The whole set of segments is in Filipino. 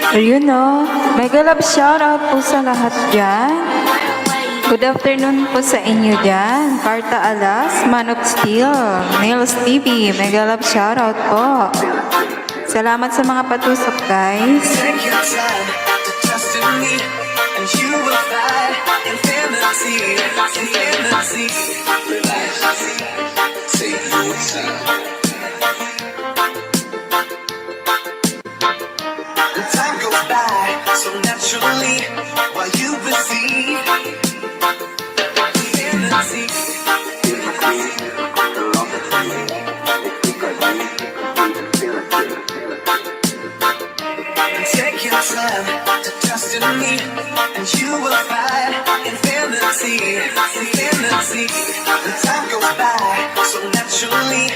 Ayun no, mega love shoutout po sa lahat dyan. Good afternoon po sa inyo dyan. Carta Alas, Man of Steel, Nails TV, mega love shoutout po. Salamat sa mga patusok guys. Time goes by so naturally while you receive fantasy. Take your time to trust in me, and you will find infinity. The time goes by so naturally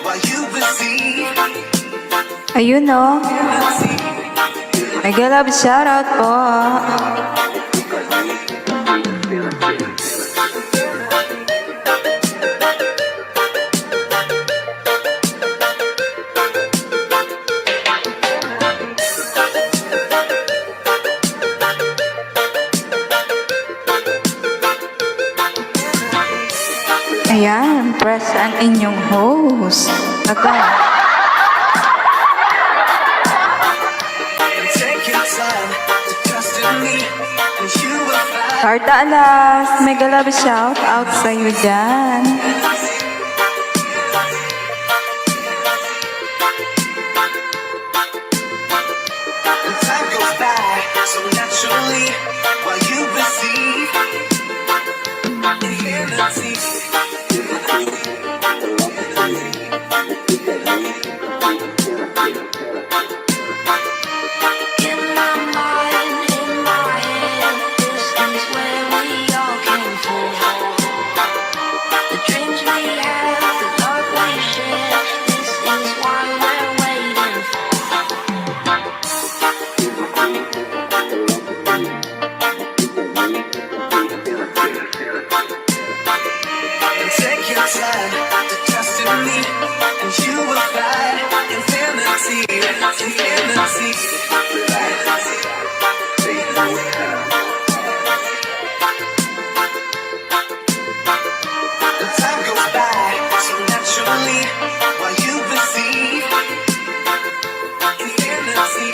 while you receive. Ayun no. Mega love shoutout po. Ayan, press ang inyong host. Carta Alas, mega love shout out sa iyo dyan. Time goes by so naturally while you receive infinity. Take your time to trust in me, and you will find infinity. The time goes by so naturally while you receive infinity.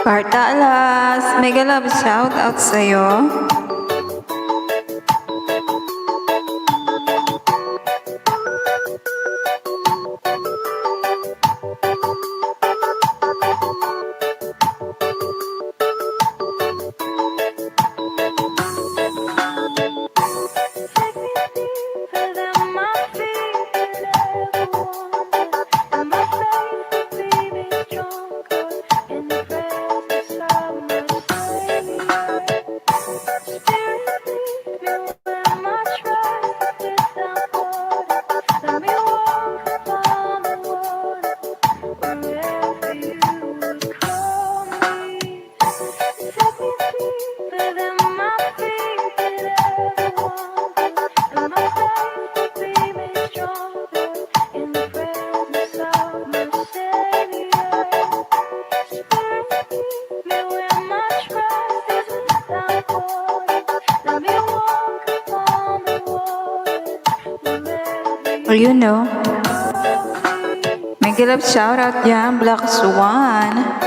Carta Alas, mega love shout out sa'yo. Ayun no. Mega love shout out yan, Black Swan.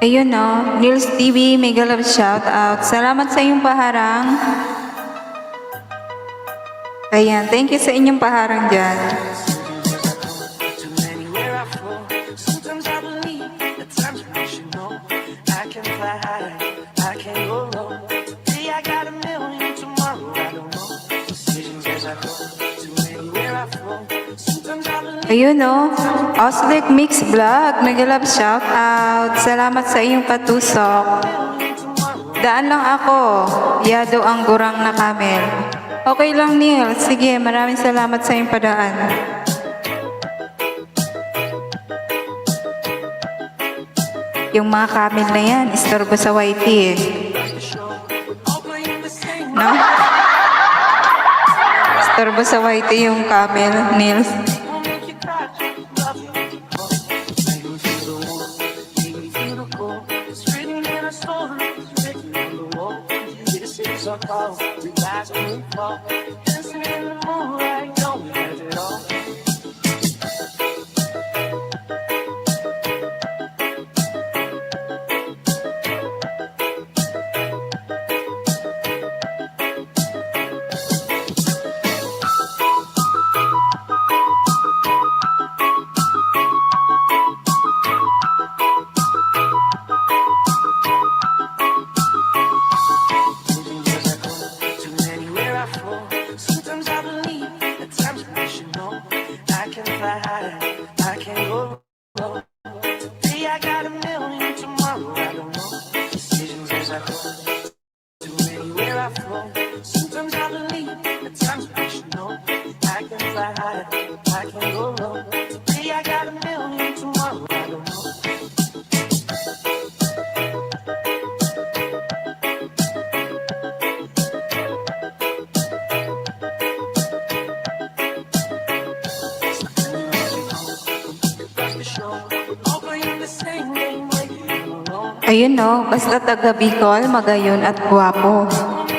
Ayun no, Nils TV, mega love shout out. Salamat sa iyong paharang. Ayan, thank you sa inyong paharang dyan. Too many where I flow. Sometimes I believe, at times emotional. I can fly high, I can go low. Today I got a million, tomorrow I don't know. Decisions as I go. Too many where I flow. Sometimes I believe. Ayun no, Oslick Mix Vlog, mega love shout out. Salamat sa iyong patusok. Daan lang ako, yado ang gurang na camel. Okay lang Neil, sige, maraming salamat sa iyong padaan. Yung mga camel na yan, istorbo sa YT eh. No? Istorbo sa YT yung camel, Nils. Sometimes I believe, at times emotional. I can fly high, I can go low. Today I got a million, tomorrow I don't know. Decisions as I go, too many where I flow. Sometimes I believe, at times emotional. I can fly high, I can go low. Today I got a million, tomorrow I don't know. Ayun no, basta taga Bicol, magayon at guwapo.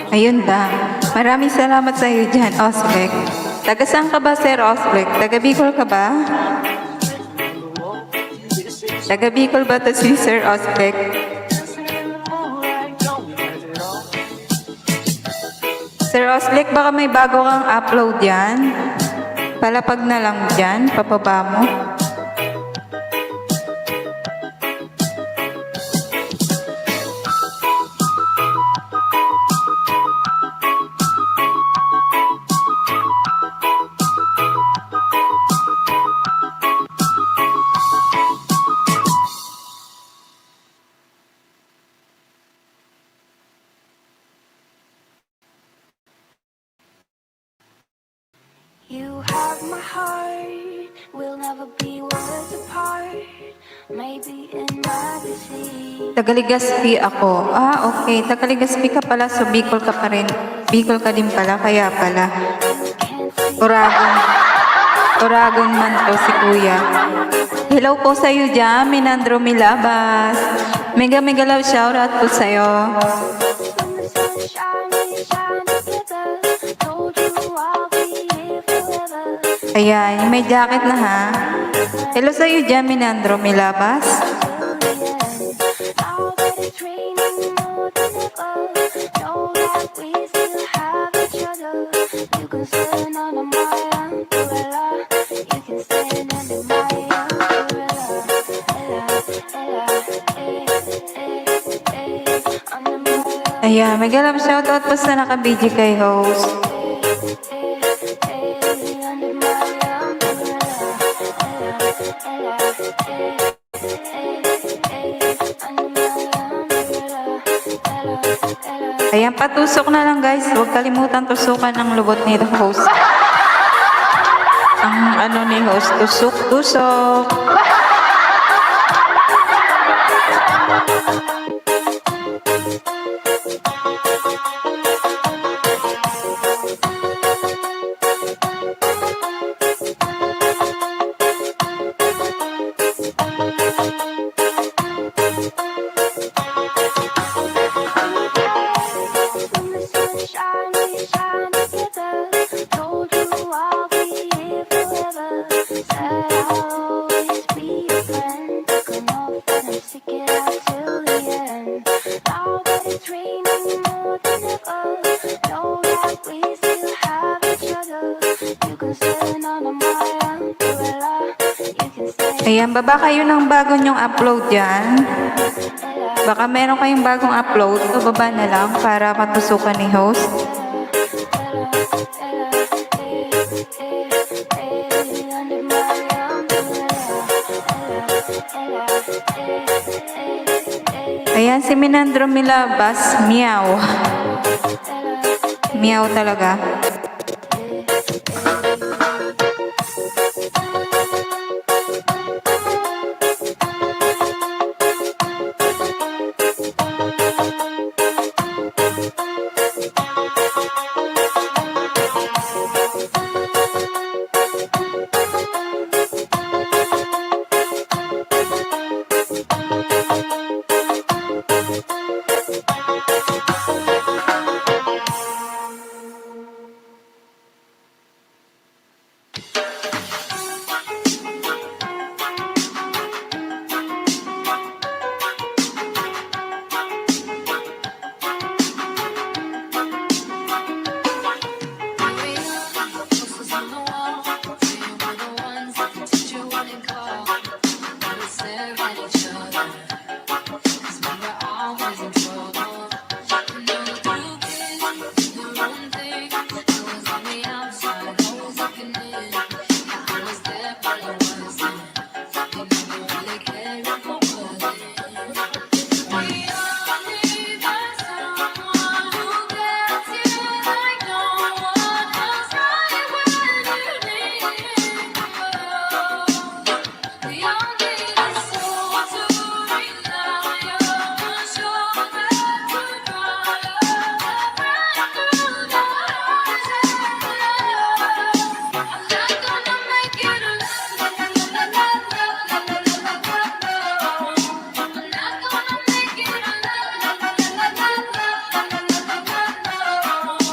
Ayun da. Maraming salamat sa iyo dyan, Osbeck. Taga saan ka ba, Sir Osbeck? Taga Bicol ka ba? Taga Bicol ba to si Sir Osbeck? Sir Osbeck, baka may bago kang upload yan. Palapag na lang dyan, papaba mo. You have my heart, never be worlds apart. Maybe in magazine. Tagaligaspi ako. Okay. Tagaligaspi ka pala. So, Bicol ka pa rin. Bicol ka din pala. Kaya pala. Oragon. Oragon man to si kuya. Hello po sa'yo dyan, Minandro Milabas. Mega love shoutout po sa'yo. When the sun shine, we shine together. Told you I'll be here forever. Ayan, may jacket na ha. Hello sa'yo dyan, Minandro Milabas. Now that it's raining more than ever, know that we still have each other. You can stand under my umbrella. You can stand under my umbrella. Under my umbrella. Ayan, may galap shoutout po sa naka-BG kay host. Ayan, patusok na lang guys. Huwag kalimutan tusukan ng lubot ni host. Ang ano ni host, tusok. When the sun shine, we shine together. Told you I'll be here forever. Said I'll always be your friend. Took an oath and I'm sticking out till the end. Now that it's raining more than ever, know that we still have each other. You can stand under my umbrella. You can stand. Ayan, baba kayo ng bago nyong upload dyan. Baka meron kayong bagong upload. So, baba na lang para matusukan ni host. Ayan, si Minandro Milabas. Meow. Meow talaga.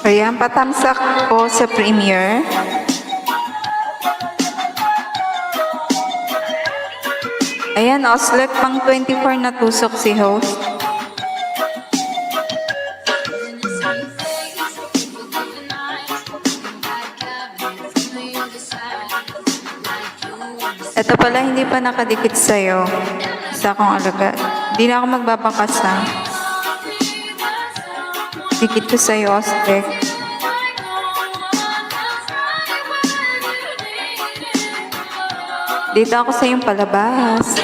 Ayan, patamsak po sa premiere. Ayan, Oslek pang 24 na tusok si host. Ito pala, hindi pa nakadikit sa'yo. Isa akong alagad. Hindi na ako magbabakas ha. Dikit ko sa'yo, Ostrek. Dito ako sa iyong palabas.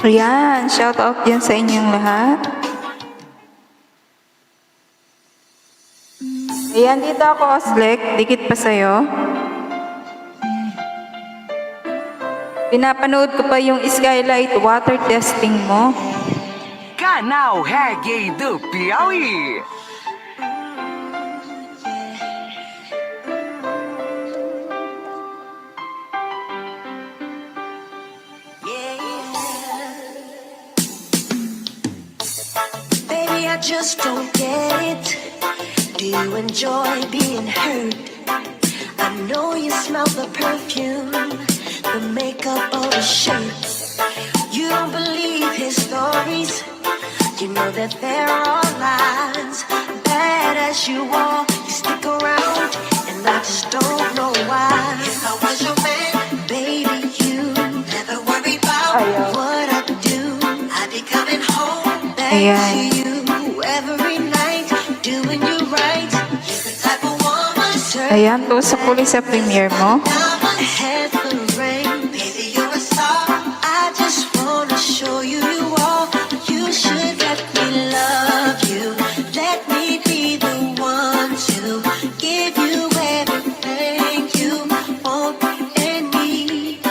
Ayan, shout out yan sa inyong lahat. Ayan, dito ako, Oslek. Dikit pa sa'yo. Pinapanood ko pa yung skylight water testing mo. Canal Reggae do Piauí. Baby, I just don't get it. Do you enjoy being hurt? I know you smell the perfume, the makeup on his shirt. You don't believe his stories. You know that they're all lies. Bad as you are, you stick around, and I just don't know why. If I was your man, baby, you never worry about what I do. I'd be coming home back to you every night, doing you right. You're the type of woman. Ayan, tusok ulit sa premiere mo. Head full of rain, baby, you're a star. I just wanna show you you are. You should let me love you. Let me be the one to give you everything you want and need.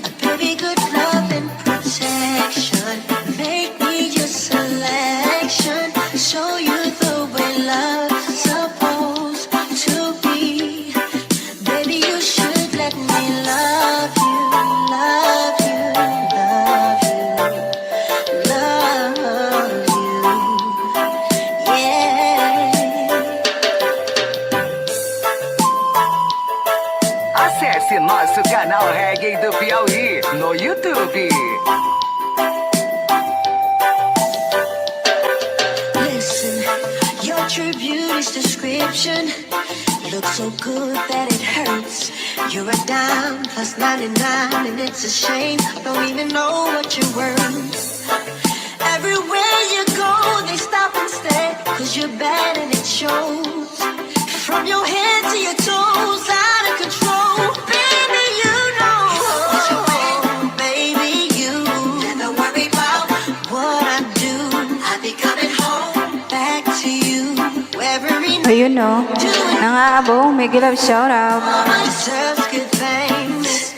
A baby, good love and protection. Make me your selection. Show you the way love's supposed to be. Baby, you should let me love you, love you, love you, love you. Yeah. Acesse nosso canal Reggae do Piauí no YouTube. Listen, your true beauty's description looks so good that it hurts. You're a dime plus 99, and it's a shame I don't even know what you're worth. Everywhere you go, they stop and stare, 'cause you're bad and it shows. From your head to your toes, out of control. Baby, you know. Baby, you never worry about what I do. I'll be coming home back to you every night. Ayun no, nangaabong, may love shout out. Mama deserves good things.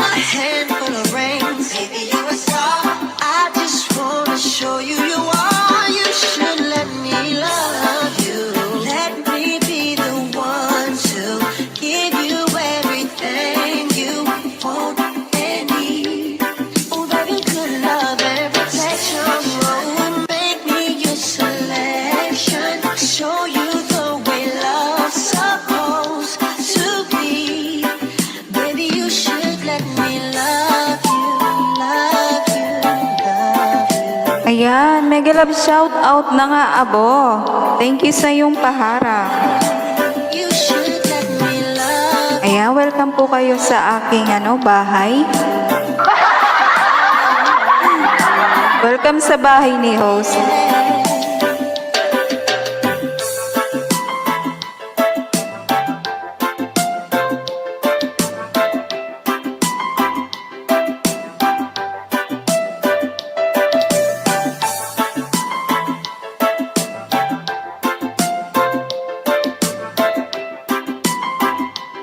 A handful of rings. Baby, you're a star. I just wanna show you you are. You should let me love you. Let me be the one to give you everything you want and need. Oh, baby, good love and protection. Oh, make me your selection. Show you the way love's supposed to be. Baby, you should let me love you, love you, love you. Ayan, mega love shout out na nga abo. Thank you sa iyong paharap. You should let me love. Ayan, welcome po kayo sa aking bahay. Welcome sa bahay ni host.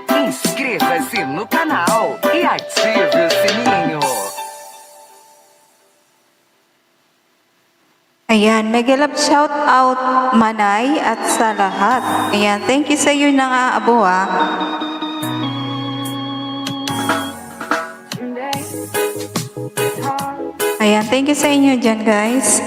Inscreva-se no canal e ative o sininho. Ayan, mega love shout out Manay at sa lahat. Ayan, thank you sa iyo nang aabo Ayan, thank you sa inyo dyan guys.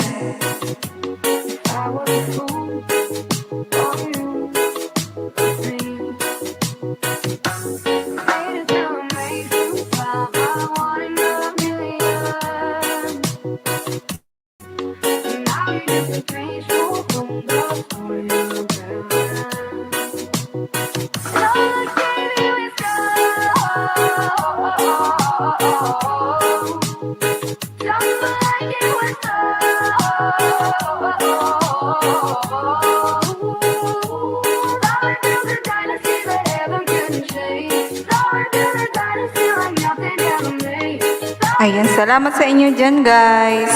Ayan, Salamat sa inyo dyan, guys.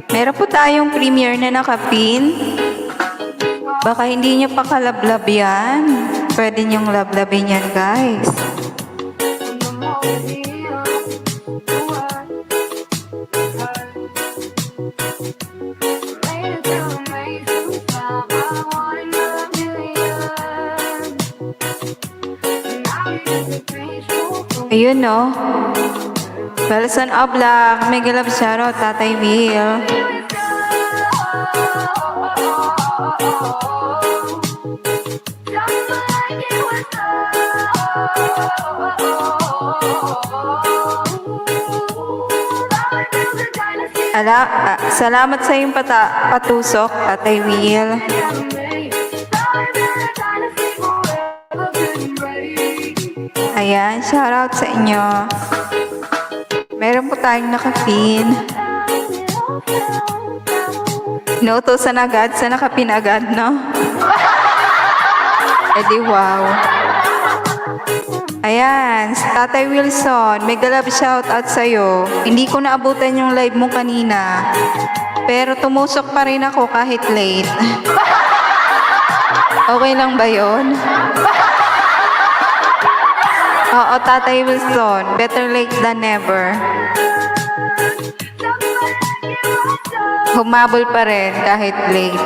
Meron po tayong premiere na nakapin. Baka hindi nyo pa kalablab yan. Pwede nyong lablabin yan, guys. Ayun, no? Balasan Oblak, mega love shoutout, Tatay Will. Salamat sa iyong patusok, Tatay Will. Ayan, shoutout sa inyo. Meron po tayong nakapin. Inuutosan agad sa nakapin agad, no? Edi wow. Ayan, Tatay Wilson, mega love shoutout sa'yo. Hindi ko naabutan yung live mo kanina. Pero tumusok pa rin ako kahit late. Okay lang ba yun? Oo, Tatay Wilson, better late than never. Humabol pa rin kahit late.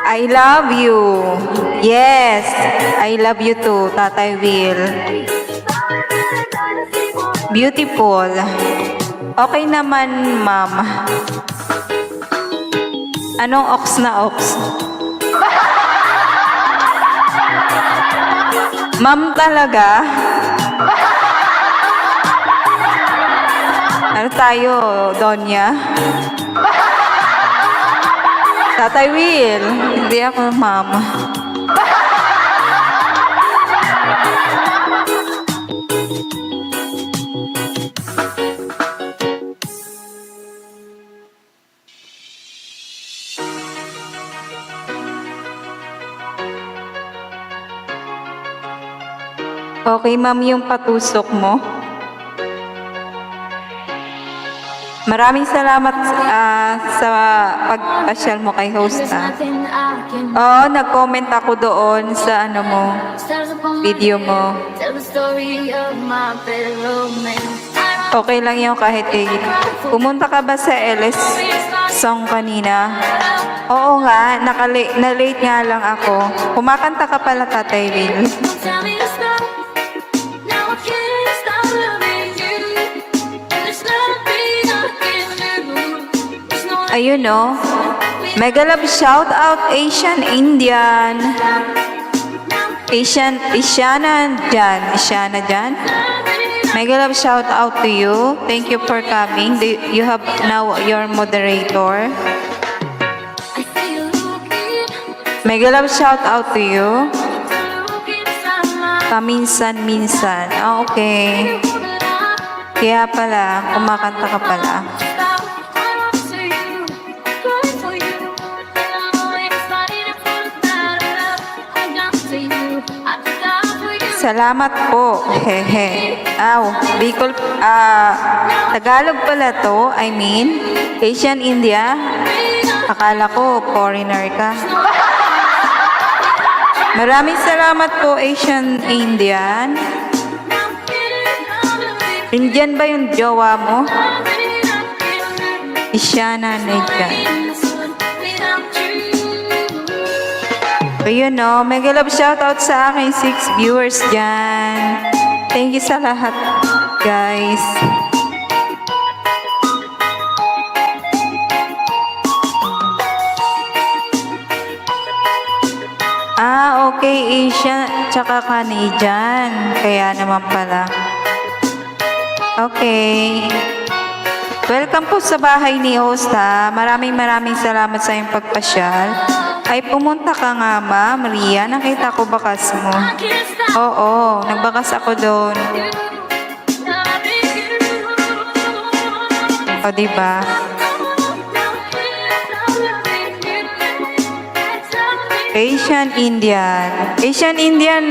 I love you. Yes, I love you too, Tatay Will. Beautiful. Okay naman, ma'am. Anong ox na ox? Ma'am talaga? Ano tayo, Donya? Tatay Will, hindi ako ma'am. Okay, ma'am, yung patusok mo. Maraming salamat sa pagpasyal mo kay host. Oo, nag-comment ako doon sa ano mo, video mo. Okay lang yun kahit pumunta ka ba sa LS song kanina? Oo nga, na-late nga lang ako. Kumakanta ka pala, Tatay Will. Ayun, no? Mega love shout out Asian Indian. Asiana dyan. Mega love shout out to you. Thank you for coming. You have now your moderator. Mega love shout out to you. Paminsan-minsan. Okay. Kaya pala, kumakanta ka pala. Salamat po. Hehe. Bicol, Tagalog pala to. I mean, Asian India. Akala ko, foreigner ka. Maraming salamat po, Asian Indian. Indian ba yung jowa mo? Isyana na dyan. Ayun, no? Mega love shoutout sa aking 6 viewers dyan. Thank you sa lahat, guys. Okay, Asian tsaka Canadian. Kaya naman pala. Okay. Welcome po sa bahay ni host, ha. Maraming salamat sa iyong pagpasyal. Ay, pumunta ka nga, Ma'am Ria. Nakita ko bakas mo. Oo, nagbakas ako doon. O, diba? Asian Indian. Asian Indian,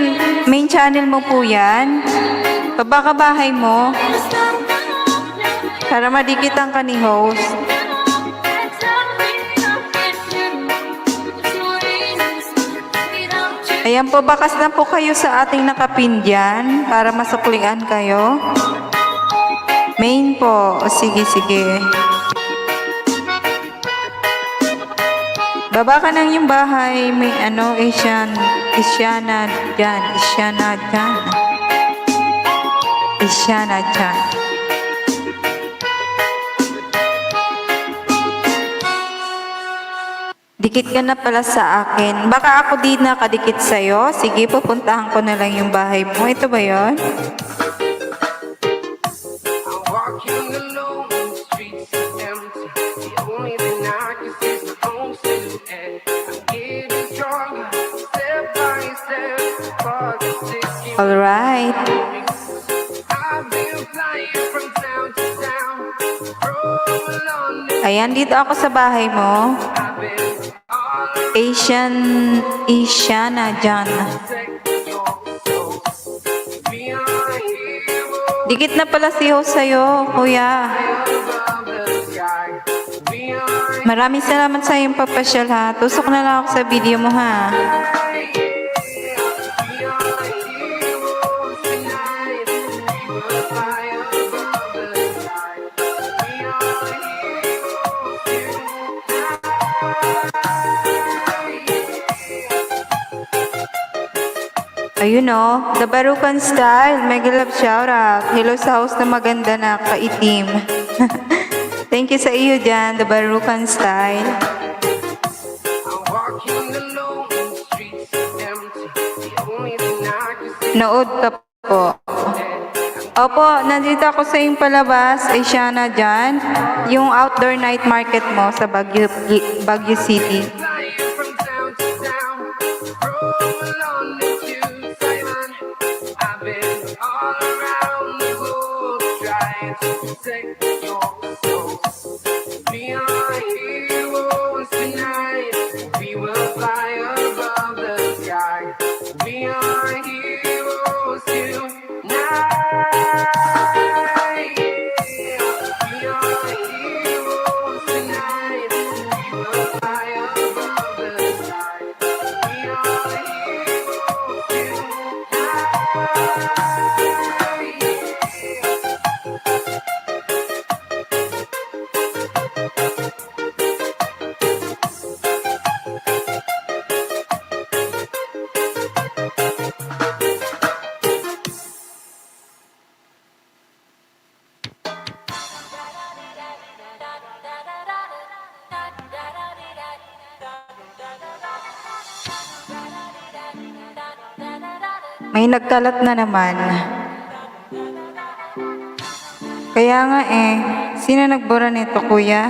main channel mo po yan. Baba ka bahay mo. Para madikitan ka ni host. Ayan po, bakas na po kayo sa ating nakapin dyan para masuklian kayo. Main po. O, sige, sige. Baba ka ng yung bahay. May ano, Isyana dyan. Dikit ka na pala sa akin. Baka ako di nakadikit sa'yo. Sige, pupuntahan ko na lang yung bahay mo. Ito ba yon? I'm walking alone, the streets are empty. The only thing I can see is my own silhouette. I'm getting stronger, step by step. Clock is ticking. Alright. I've been flying from town to town, from London. Ayan, dito ako sa bahay mo. I've been all Isyana dyan. be a hero Dikit na pala si host sa'yo, kuya. above the sky. Be a Maraming salamat sa iyong papasyal ha. Tusok na lang ako sa video mo ha. Ayun o, The Barukan Style, mega love shoutout. Hello sa house na maganda na kaitim. Thank you sa iyo dyan, The Barukan Style. I'm walking alone, the streets are empty. The only thing I can see Nood ka po. Opo, nandito ako sa iyong palabas, Asiana dyan. Yung outdoor night market mo sa Baguio City. flying from town to town, from London to Taiwan. I've been all around the globe trying to protect your soul. Be our heroes tonight. We will fly above the sky. Be our heroes tonight. Be our heroes tonight. We will fly above the sky. Be our heroes tonight. May nagkalat na naman. Kaya nga eh, sino nagbura nito kuya?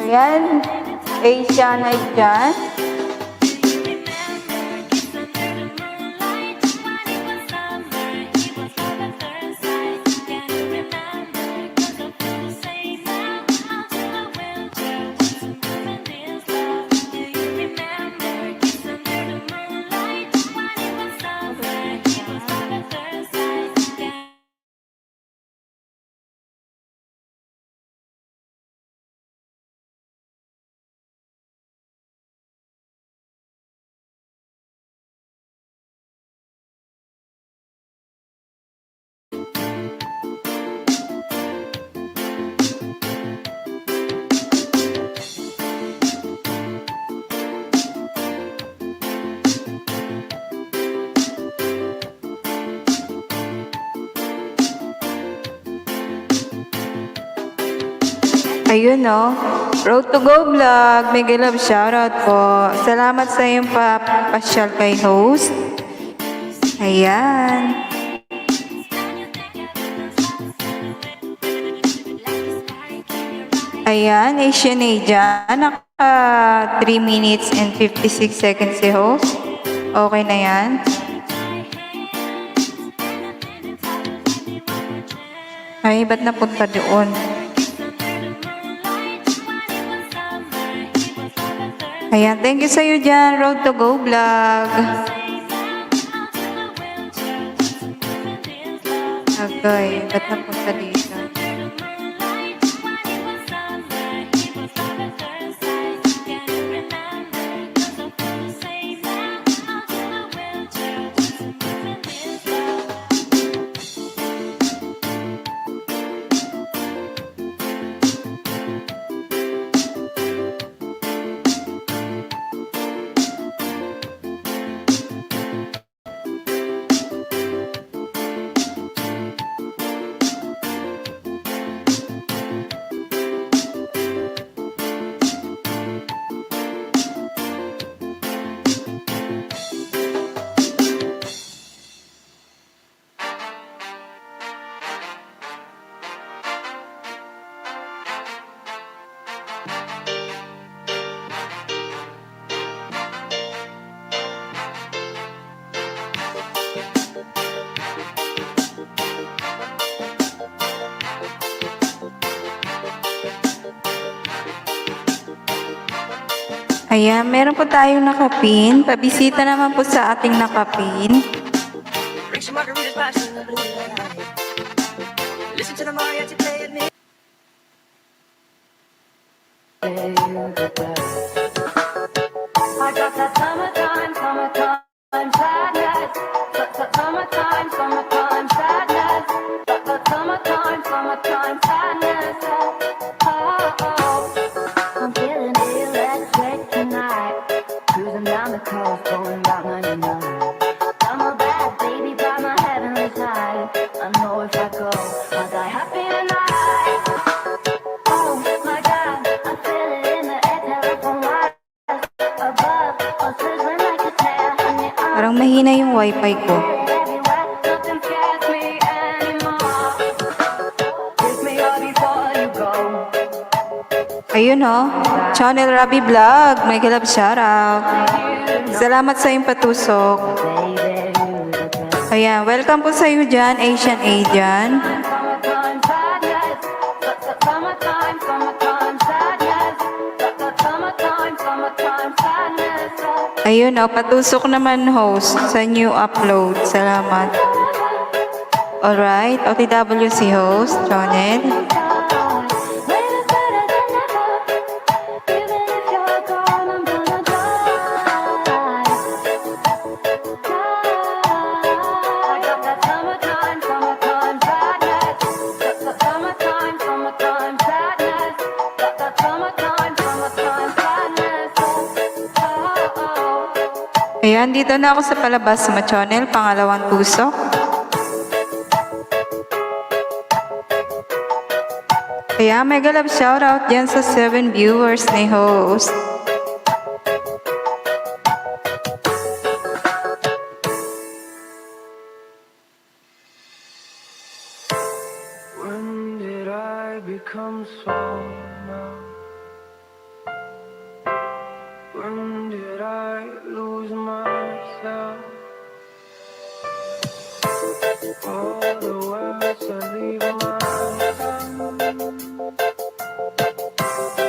Ayan, Asiana dyan. Ayun no. Road to Go Vlog. Mega love shoutout po. Salamat sa iyong papasyal kay host. Ayan. Ayan, Asian A dyan. Naka 3 minutes and 56 seconds si host. Okay na yan. Ay, ba't napunta doon? Ayan, thank you sa'yo dyan. Road to Go Vlog. Okay, ba't napunta dito? Ayan, meron po tayong nakapin. Pabisita naman po sa ating nakapin. Drink some margaritas, pass in the blue light. Listen to the mariachi play at me. I got that summertime sadness. Summertime sadness. Got that summertime sadness. I'm feeling electric tonight. Cruising down the coast, going about 99. I'm a bad baby by my heavenly side. I know if I go, I'll die happy tonight. Oh my God, I feel it in the air, telephone wires above, all sizzling like a tear. Parang mahina yung wifi ko. Everywhere, nothing scares me anymore. Kiss me all before you go. Ayun oh, Channel Rabi Vlog. May galab shoutout. Salamat sa iyong patusok. Ayan, welcome po sa iyo dyan, Asian A dyan. Summertime sadness. Summertime sadness. Summertime sadness. Ayun oh, patusok naman host sa new upload. Salamat. Alright, OTW si host, Channel. Ayan, dito na ako sa palabas sa Channel, pangalawang tusok. Kaya mega love shoutout dyan sa 7 viewers ni host. When did I become so numb? When did I lose myself? All the words that leave my tongue.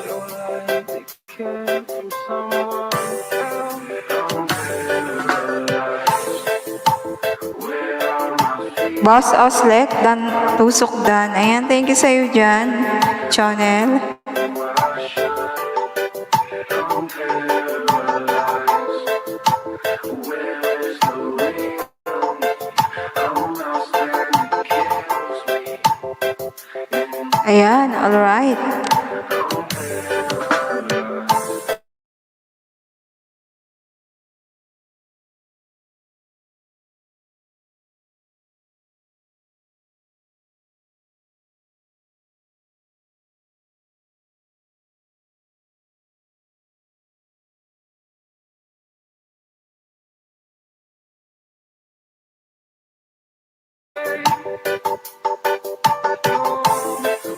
You're like the care from someone else. I'm paralyzed. Where are my feet? Boss Oslek, dan tusok dan. Ayan, thank you sa iyo dyan, Channel. I'm paralyzed. Where is the rhythm? I'm lost and it kills me. Ayan, alright.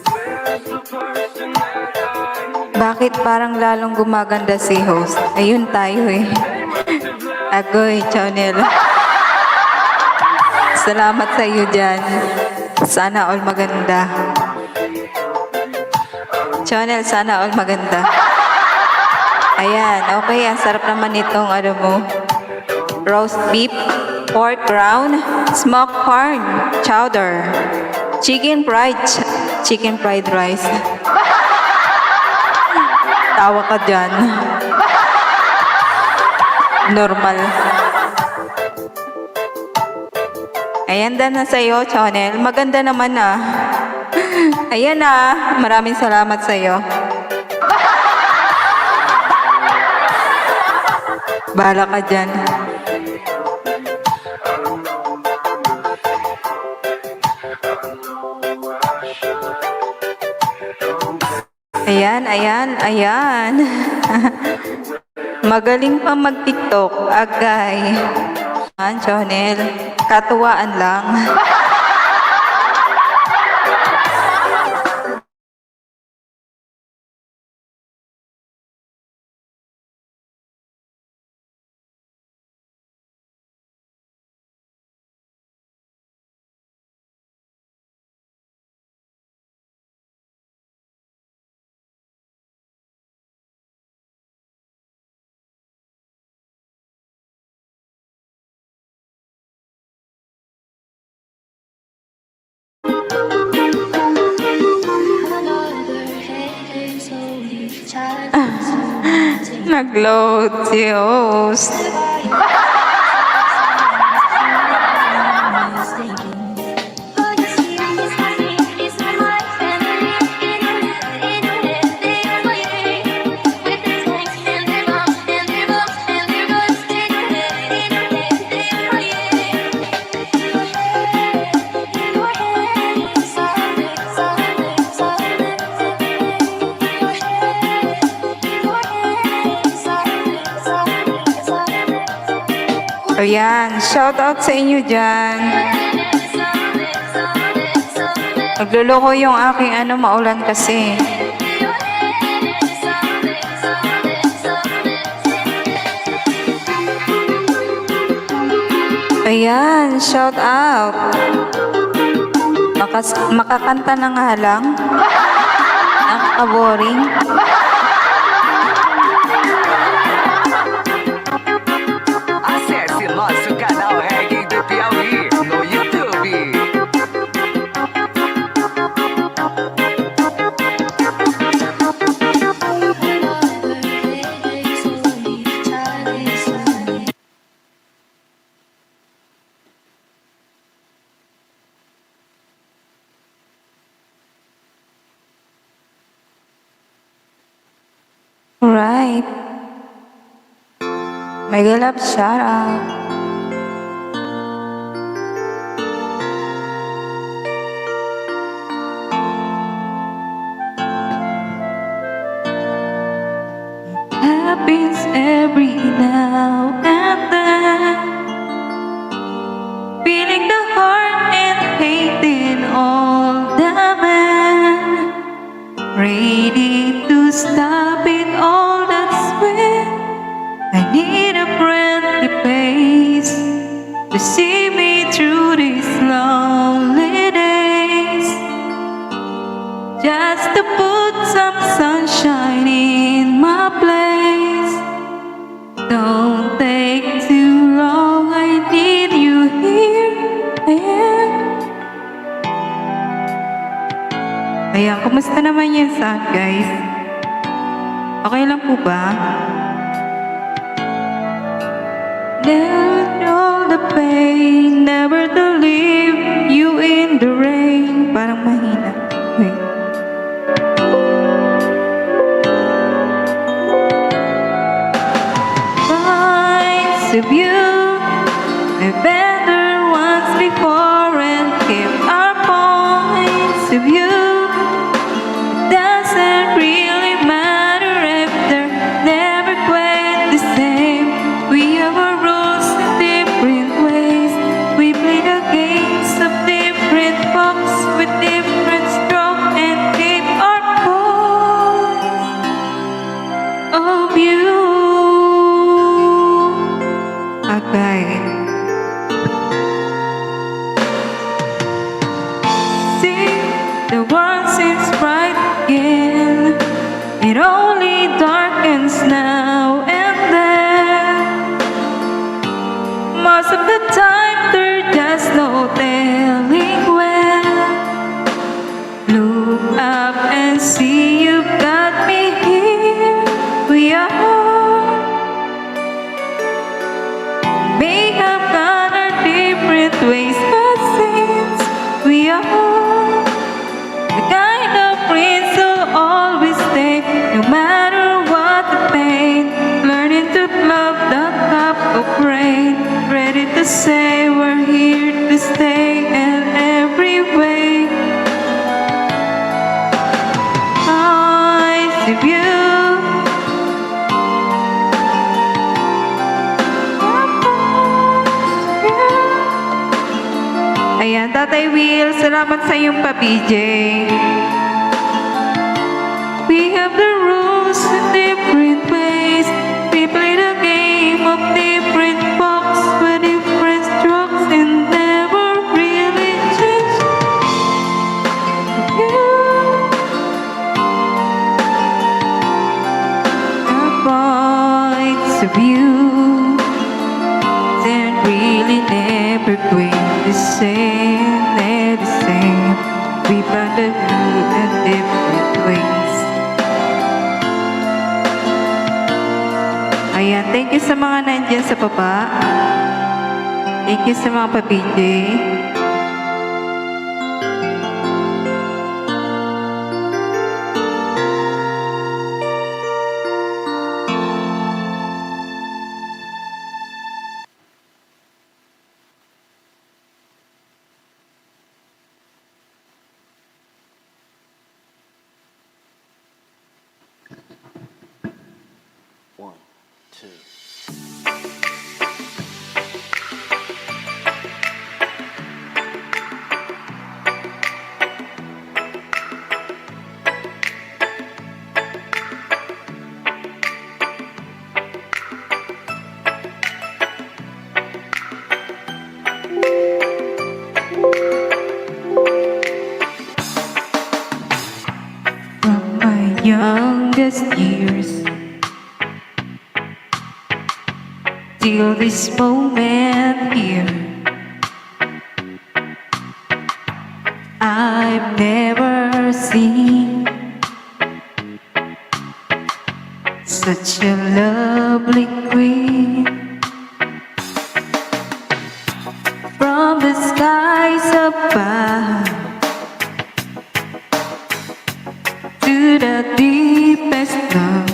Where's the person that I Bakit parang lalong gumaganda si host? Ayun tayo eh. Agoy, Chonel. Salamat sa iyo dyan. Sana all maganda. Chonel, sana all maganda. Ayan, okay. Ang sarap naman itong ano mo. Roast beef, pork round, smoked corn, chowder, chicken fried rice. Tawa ka dyan. Normal. Ayan na sa'yo, Chonel. Maganda naman ah. Ayan ah. Maraming salamat sa'yo. Bahala ka dyan. Ayan. Magaling pa mag-TikTok. Agay. Chonel. Katuwaan lang. Nag-load si host. Ayan, shout out sa inyo dyan. Nagluloko yung aking maulan kasi. Ayan, shout out. Makakanta na nga lang. Nakaka-boring. Acesse nosso canal Reggae do Piauí no YouTube. Alright. Mega love shout out. Happens every now and then. Feeling the heart and hating all the men. Ready to stop it all, that's when I need a friendly face to see me through these lonely days. Just to put some sunshine in my place. Don't take too long, I need you here. Ayan, kumusta naman yung sound, guys? Okay lang po ba? Never all the pain, never to leave you in the rain. Parang mahina. Wait. Points of you, I better once before and keep our points of you. It doesn't really matter if they're never quite the same. We have our rules in different ways. We play the games of different folks with different stroke and keep our points. Tatay Will, salamat sa iyong pa-BJ. We have the rules in different ways. We play the game of different folks with different strokes and never really change. The points of view then really never quite the same, they're the same. We found the good in different ways. Ayan, thank you sa mga nandyan sa baba. Thank you sa mga pa-BJ. One, two. From my youngest years till this moment here, I've never seen such a lovely queen. From the skies above to the deepest love,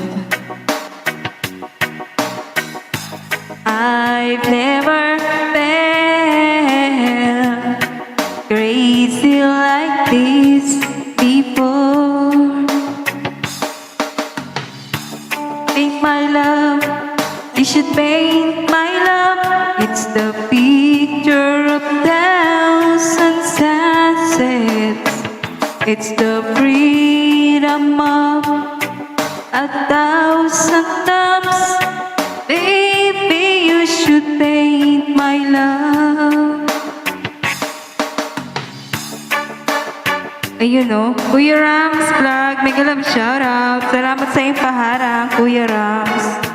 I've never felt crazy like this before. Paint my love, you should paint my love. It's the picture of thousand sunsets. It's the freedom of a thousand loves. Baby, you should paint my love. Ayun o, Kuya Rams vlog, mega love shoutout. Salamat sa iyong paharang, Kuya Rams.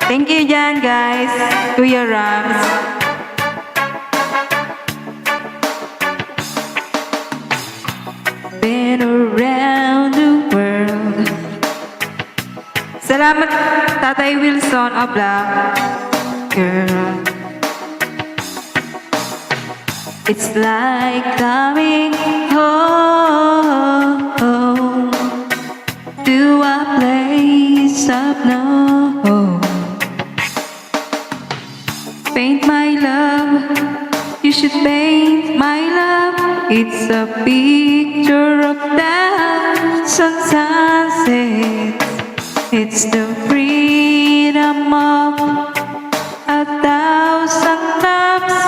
Thank you dyan, guys. Kuya Rams. Been around the world. Salamat, Tatay Wilson Oblak. Girl, it's like coming home to a place of no home. Paint my love, you should paint my love. It's a picture of thousand sunsets. It's the freedom of a thousand loves.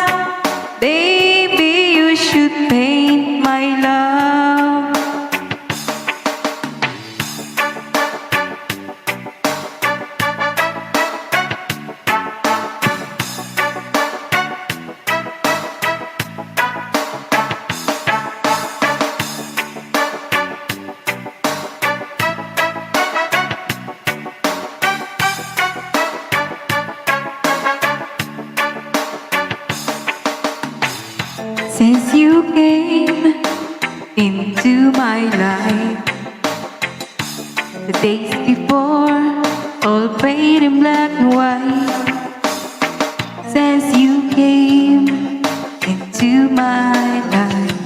Baby, you should paint my love. Since you came into my life, the days before all fade in black and white. Since you came into my life,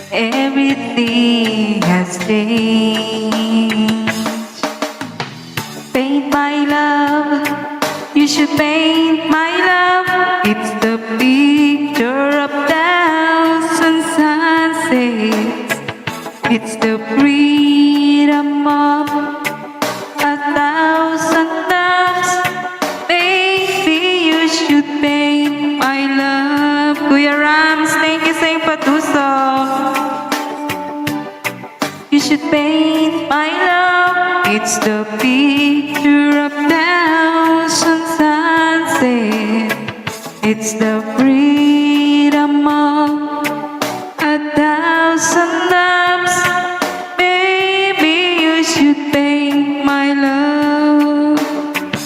everything has changed. Paint my love, you should paint my love. It's the picture of thousand sunsets. It's the freedom of It's the picture of thousand sunsets. It's the freedom of a thousand loves. Baby, you should thank my love.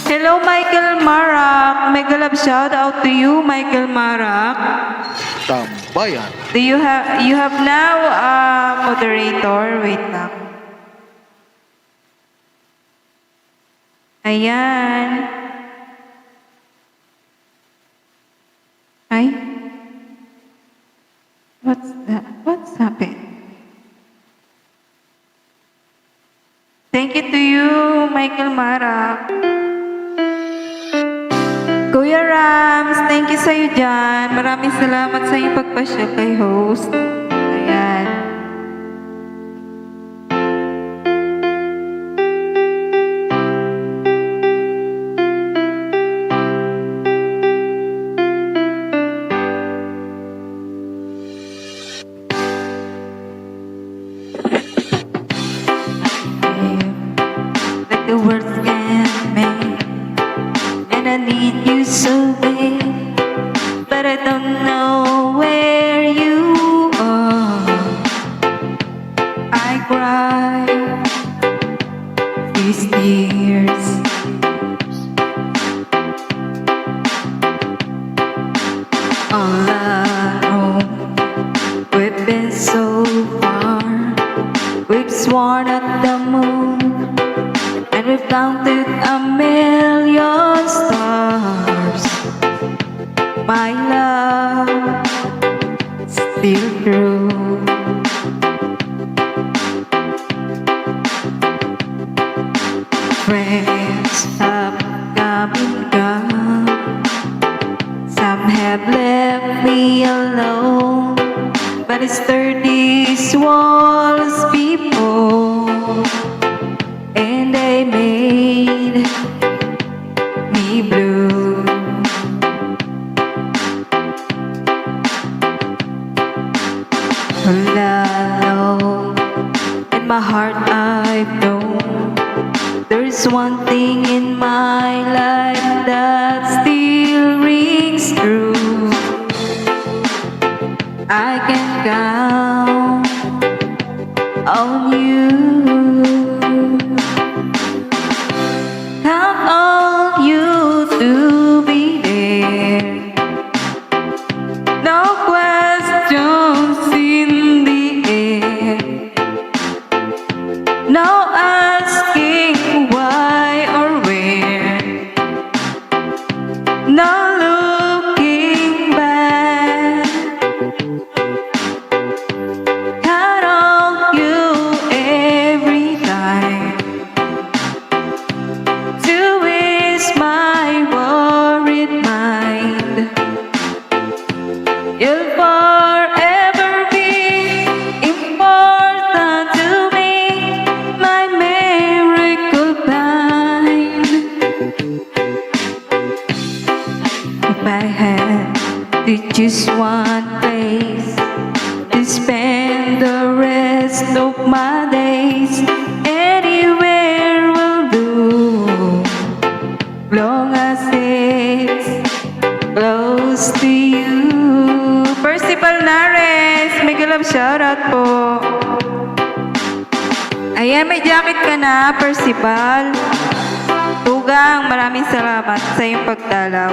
Hello, Michael Marak. Mega love shout out to you, Michael Marak. Tambayan. Do you have now a moderator? Wait lang. Ayan. Ay. What's that? What's happened? Thank you to you, Michael Mara. Kuya Rams, thank you sa'yo dyan. Maraming salamat sa iyong pagpasya kay host. Ayan. Like the words can't make, and I need you so bad, but I don't know where you are. I cry these tears, all alone. We've been so far, we've sworn at the moon, and we've counted a million stars. My love, still true. Friends have come and gone, some have left me alone, but it's 30 walls before, and they made me blue. All alone in my heart I've known there's one thing in my life that still rings true. I can count on you. Count on you to be there. No questions in the air. No asking why or where. No looking back. Count on you every time to ease my worried mind. You'll forever be important to me, my miracle kind. If I had to choose one place to spend the rest of my days, anywhere will do, long as it's close to you. Percival Nares, mega love shoutout po. Ayan, may jacket ka na, Percival. Tugang, maraming salamat sa iyong pagdalaw.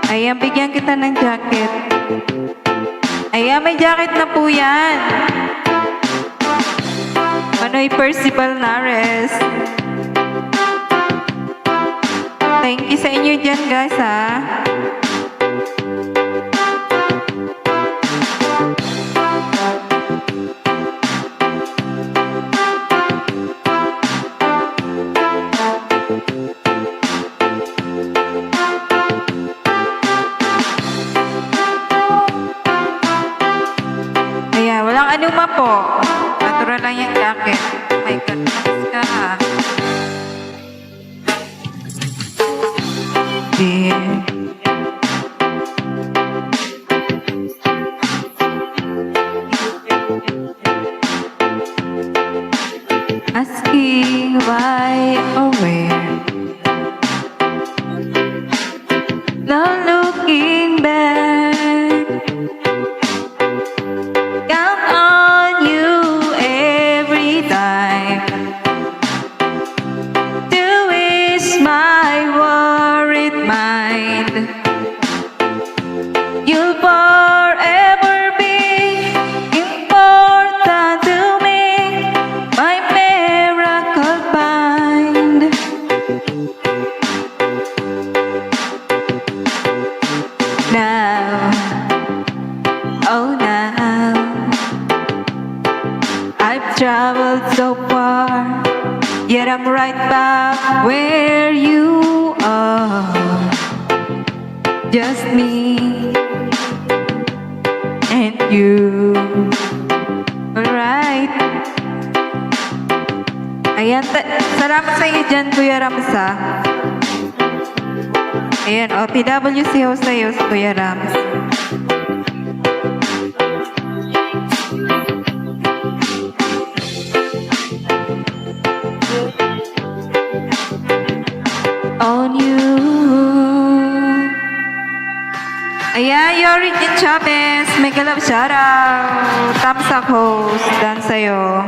Ayan, bigyan kita ng jacket. Ayan, may jacket na po yan. Manoy Percival Nares. Thank you sa inyo dyan, guys, ha. Ayan, walang anuman po. Natural lang yung jacket. Oh my God, nice ka, ha. Dear, asking forever be important to me, my miracle find. Now, oh now, I've traveled so far, yet I'm right back where you are. Just me and you. Alright. Ayan, salamat sa iyo dyan, Kuya Ramsa. Ayan, PWC ho sa iyo, Kuya Rams. On you. Ayan, Yorigin Chavez, mega love shoutout. Thumbs up host, dan sa'yo.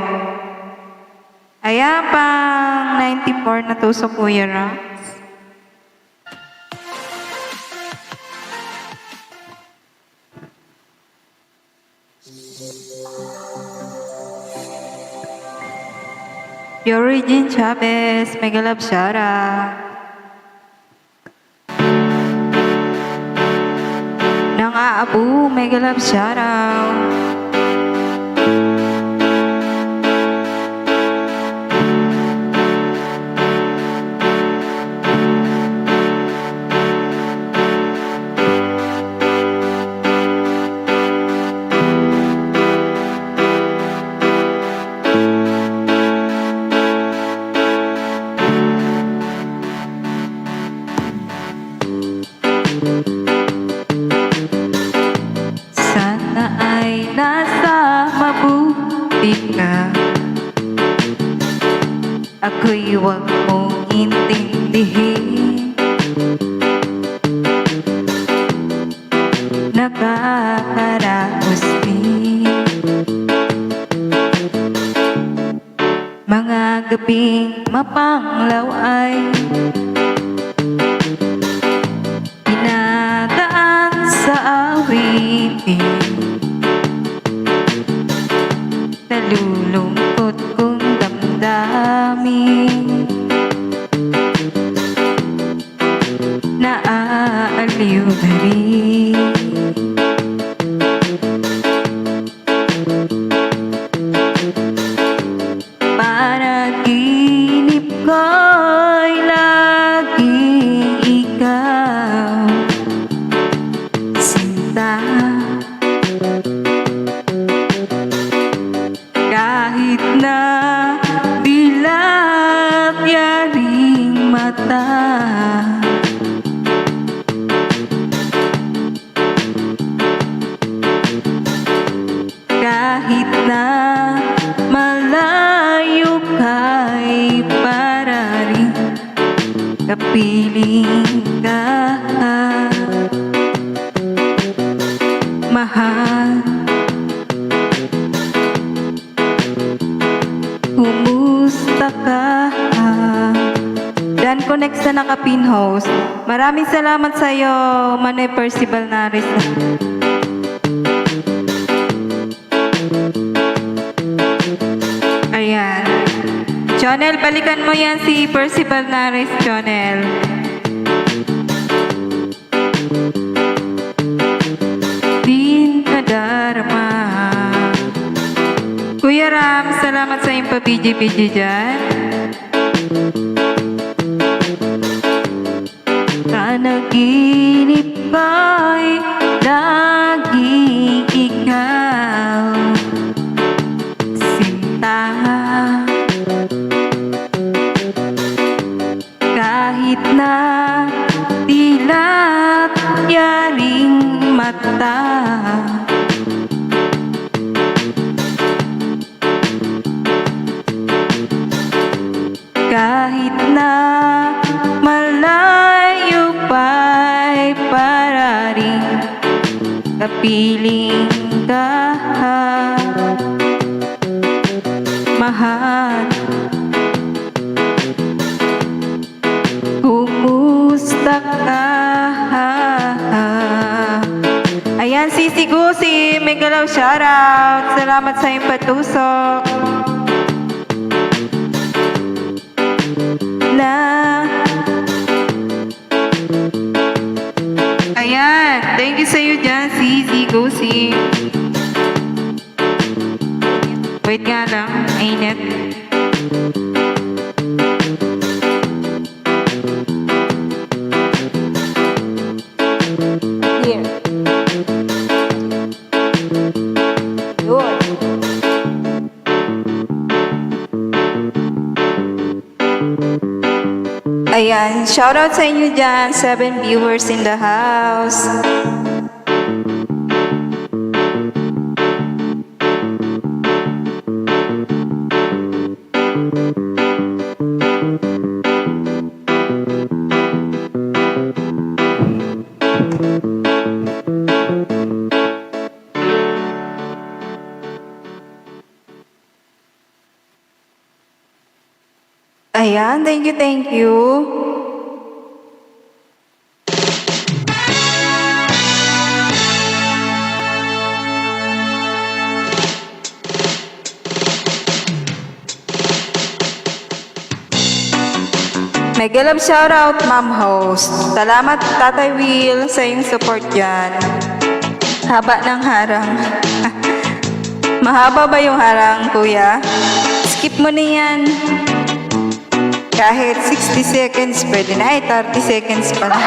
Ayan, pang 94 na tuso, Kuya Rams. Yorigin Chavez, mega love shoutout. Nang aabu, mega love shoutout. Sana ay nasa mabuti ka. Ako'y huwag mong intindihin. Nakakaraos din mga gabing mapanglaw ay pinadaan sa awitin. Nalulungkot kong damdamin, naaaliw na rin. Panaginip ko'y laging ikaw, sinta. Kahit na dilat yaring mata, kahit na malayo ka'y para rin kapiling ka, mahal. Kumusta ka? Dan Connect sa nakapin host. Maraming salamat sa iyo, Manoy Percival Naris. Ayan. Chonel, balikan mo yan si Percival Naris, Chonel. Din kadarma. Kuya Ram, salamat sa iyong pa-BG-BG dyan. Panaginip ko'y laging ikaw, sinta. Kahit na dilat yaring mata, kahit na malayo pa'y para rin kapiling ka, mahal. Kumusta ka? Ayan, Ayan, Sisi Gusi, mega love shoutout. Salamat sa iyong patusok. Ayan, thank you sa iyo dyan, Sisi Gusi. Wait nga lang, init. Here. Yun. Ayan, shoutout sa inyo dyan, 7 viewers in the house. Ayan, thank you, thank you. Mega love shoutout, Ma'am Host. Salamat, Tatay Will, sa iyong support dyan. Haba ng harang. Mahaba ba yung harang, kuya? Skip mo na yan. Kahit 60 seconds, pwede na. Ay, 30 seconds pala.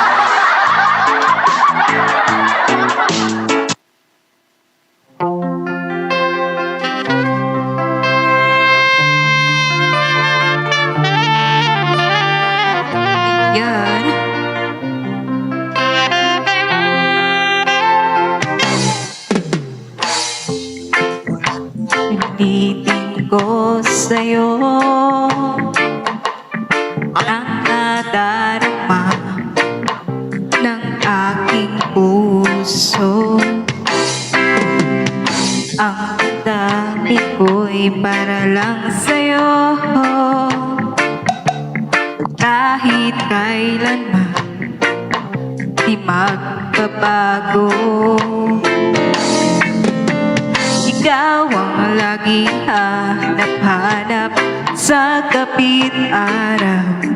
Yan. Pinitin ko sa'yo ang nadarama ng aking puso. Ang dami ko'y para lang sa'yo, kahit kailanman di magbabago. Ikaw ang lagi hanap-hanap sa kapit araw.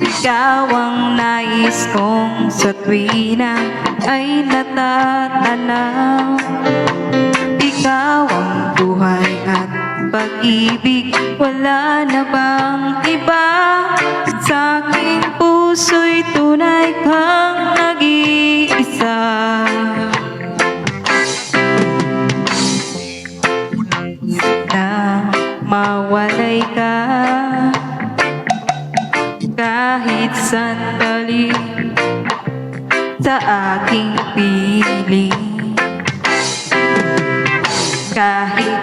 Ikaw ang nais kong sa tuwina ay natatanaw. Ikaw ang buhay at pag-ibig, wala na bang iba? Sa aking puso'y tunay kang nag-iisa. Na mawalay ka kahit sandali sa aking piling. Kahit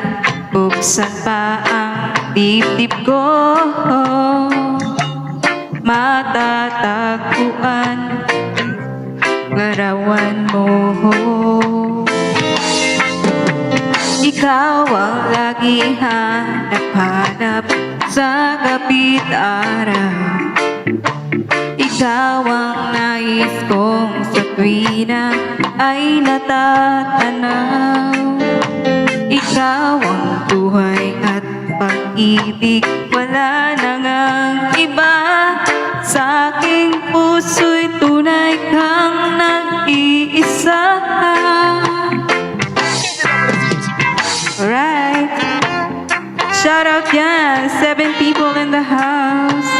buksan pa ang dibdib ko, matatagpuan larawan mo. Ikaw ang lagi hanap-hanap sa kapit araw. Ikaw ang nais kong sa tuwina ay natatanaw. Ikaw ang buhay at pag-ibig, wala na ngang iba. Sa aking puso'y tunay kang nag-iisa. Alright. Shout out yan, 7 people in the house.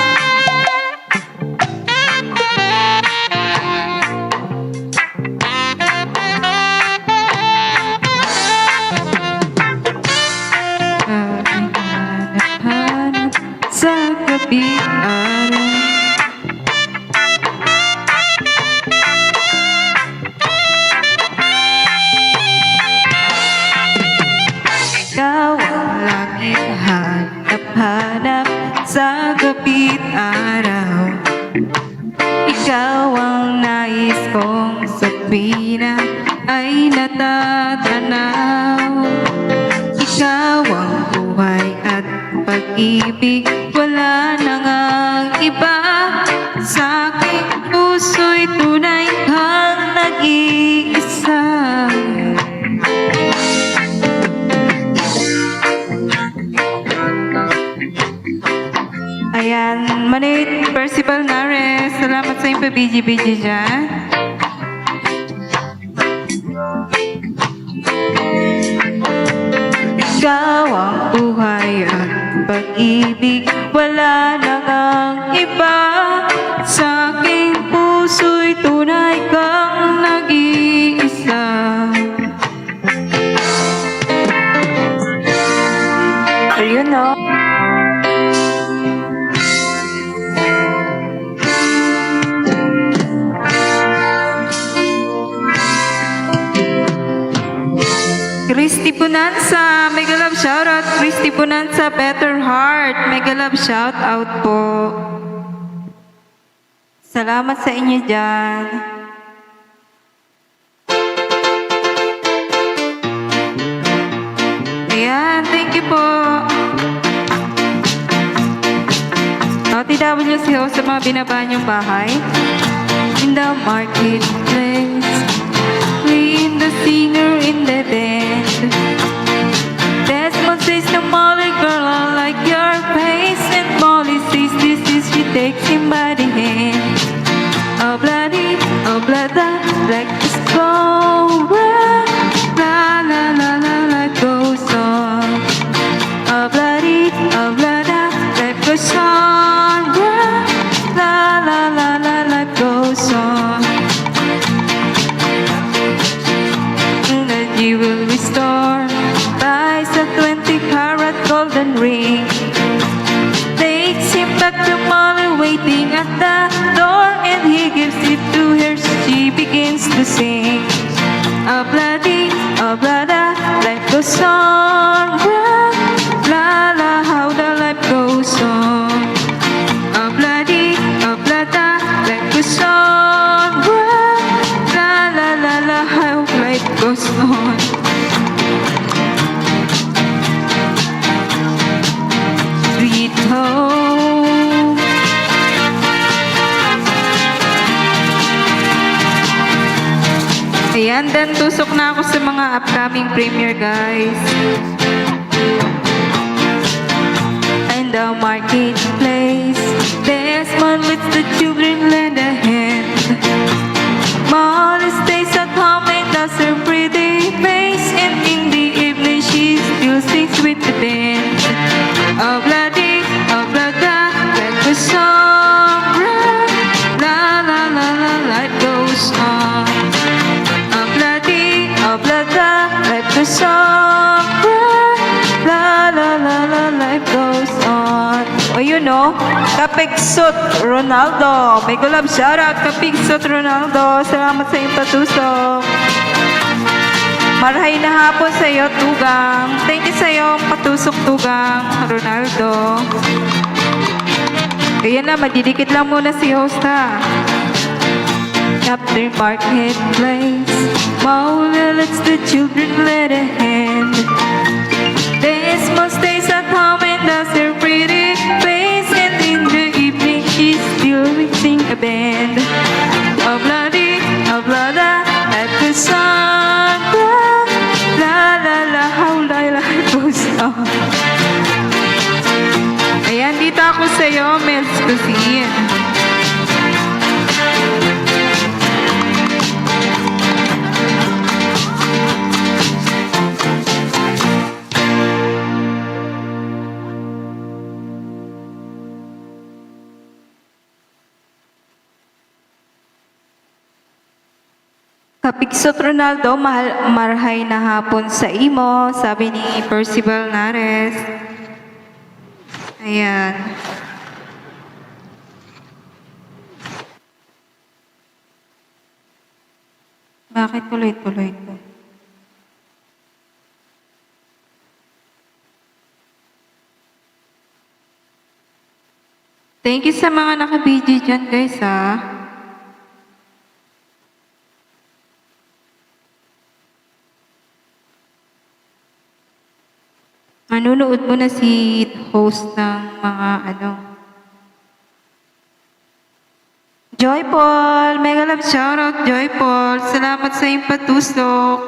Sa kapit araw. Ikaw ang lagi hanap-hanap sa kapit araw. Ikaw ang nais kong sa tuwina ay natatanaw. Ikaw ang buhay at pag-ibig, wala na ngang iba. Sa aking puso'y tunay kang nag-iisa. nakibiji-biji dyan? Ikaw ang buhay at pag-ibig, wala nang ang iba. Sa aking puso'y tunay kang nag-iisa. Ayun o. Christy Punansa, mega love shoutout. Christy Punansa, Better Heart, mega love shoutout po. Salamat sa inyo dyan. Ayan, thank you po. OTWC ho sa mga binaba niyong bahay. In the marketplace, in the singer in the band. Desmond says to Molly, girl, I like your face. And Molly says this is, she takes him by the hand. Oh bloody, oh blada, like the slow la la la la, like goes on. Oh bloody, oh blada, like goes on. La la la la, like goes on. That you will restore, buys a 20-carat golden ring. Takes him back to Molly, waiting at the door, and he gives it to her. She begins to sing. A bloody, a blada, life goes on. La la, how the life goes on. A bloody, a blada, life goes on. La la la la, how life goes on. Sweet home. Ayan, then tusok na ako sa mga upcoming premiere, guys. In the marketplace, Desmond lets the children lend a hand. Molly stays at home and does her pretty face, and in the evening she still sings with the band. Oh bloody, oh blada, life goes on. La la la la, life goes on. Oh bloody, oh blada, life goes on. La la la la, life goes on. O yun o, Kapiksot Ronaldo. May gulab shoutout, Kapiksot Ronaldo. Salamat sa iyong patusok. Marhay na hapon sa iyo, Tugang. Thank you sa iyong patusok, Tugang Ronaldo. Ayan na, madidikit lang muna si host ha. After marketplace, Maula lets the children let a hand. Desmond stays at home and does her pretty face, and in the evening she's still mixing a band. Oh bloody, oh blada, at the sun. La la la, how la goes on. Ayan, dito ako sa'yo, Mels Cusin. Kapiksot Ronaldo, marhay na hapon sa imo, sabi ni Percival Nares. Ayan. Bakit tuloy-tuloy to? Thank you sa mga naka-video dyan, guys, ha. Manunood mo na si host ng mga ano. Joy Paul, mega love shoutout Joy Paul. Salamat sa iyong patusok.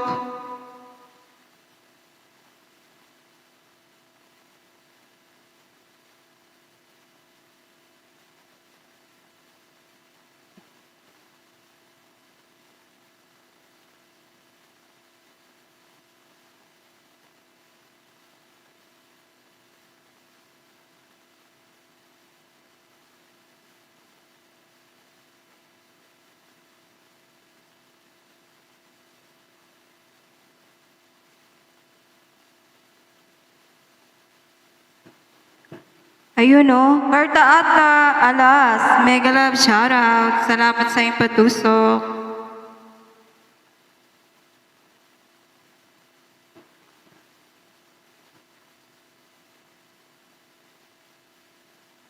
Ayun o, Karta Atla Alas, mega love shoutout. Salamat sa iyong patusok.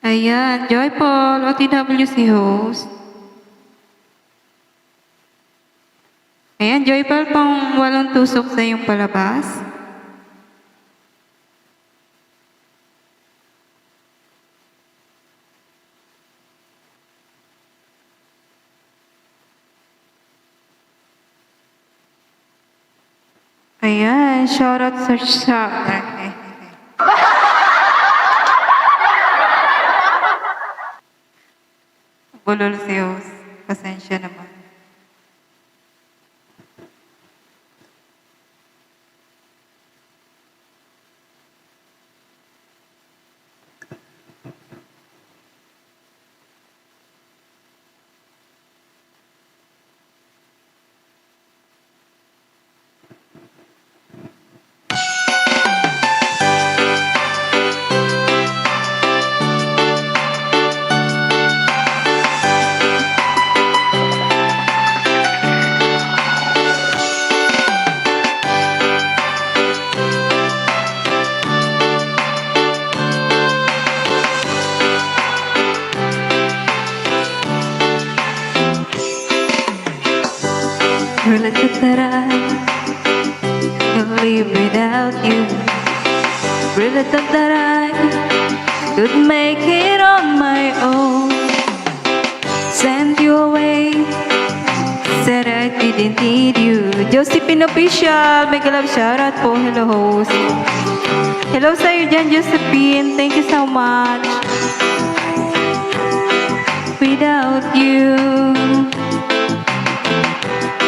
Ayan, Joy Paul, OTWC host. Ayan, Joy Paul, pang walong tusok sa iyong palabas. Ayan, shoutout sa shop. Bulol si host. Pasensya naman. Relative that I can live without you. Relative that I could make it on my own. Send you away, said I didn't need you. Josephine Official, mega love shoutout po. Hello host. Hello sa'yo dyan, Josephine. Thank you so much. Without you,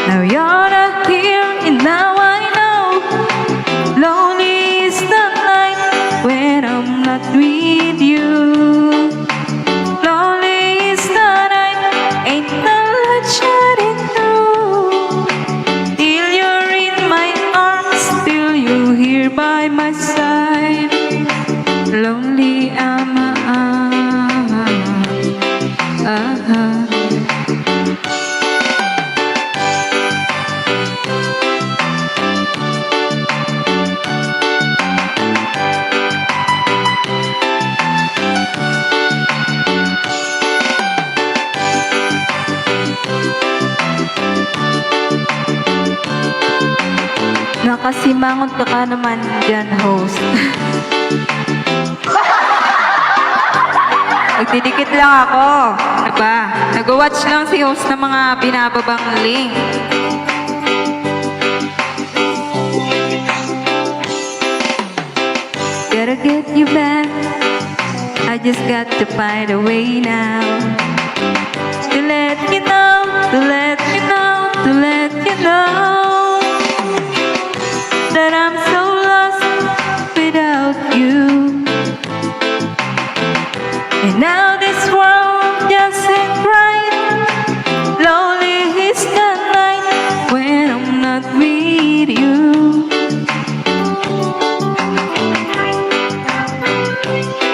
now you're not here, and now I know. Lonely is the night when I'm not with you. Lonely is the night, ain't the light shining through. Till you're in my arms, till you're here by my side. Lonely am I. Nakasimangot ka naman dyan, host. Nagdidikit lang ako. Ano ba? Nag-watch lang si host ng mga binababang link. Gotta get you back. I just got to find a way now. To let you know, to let you know, to let you know that I'm so lost without you. And now this world just ain't right. Lonely is the night when I'm not with you.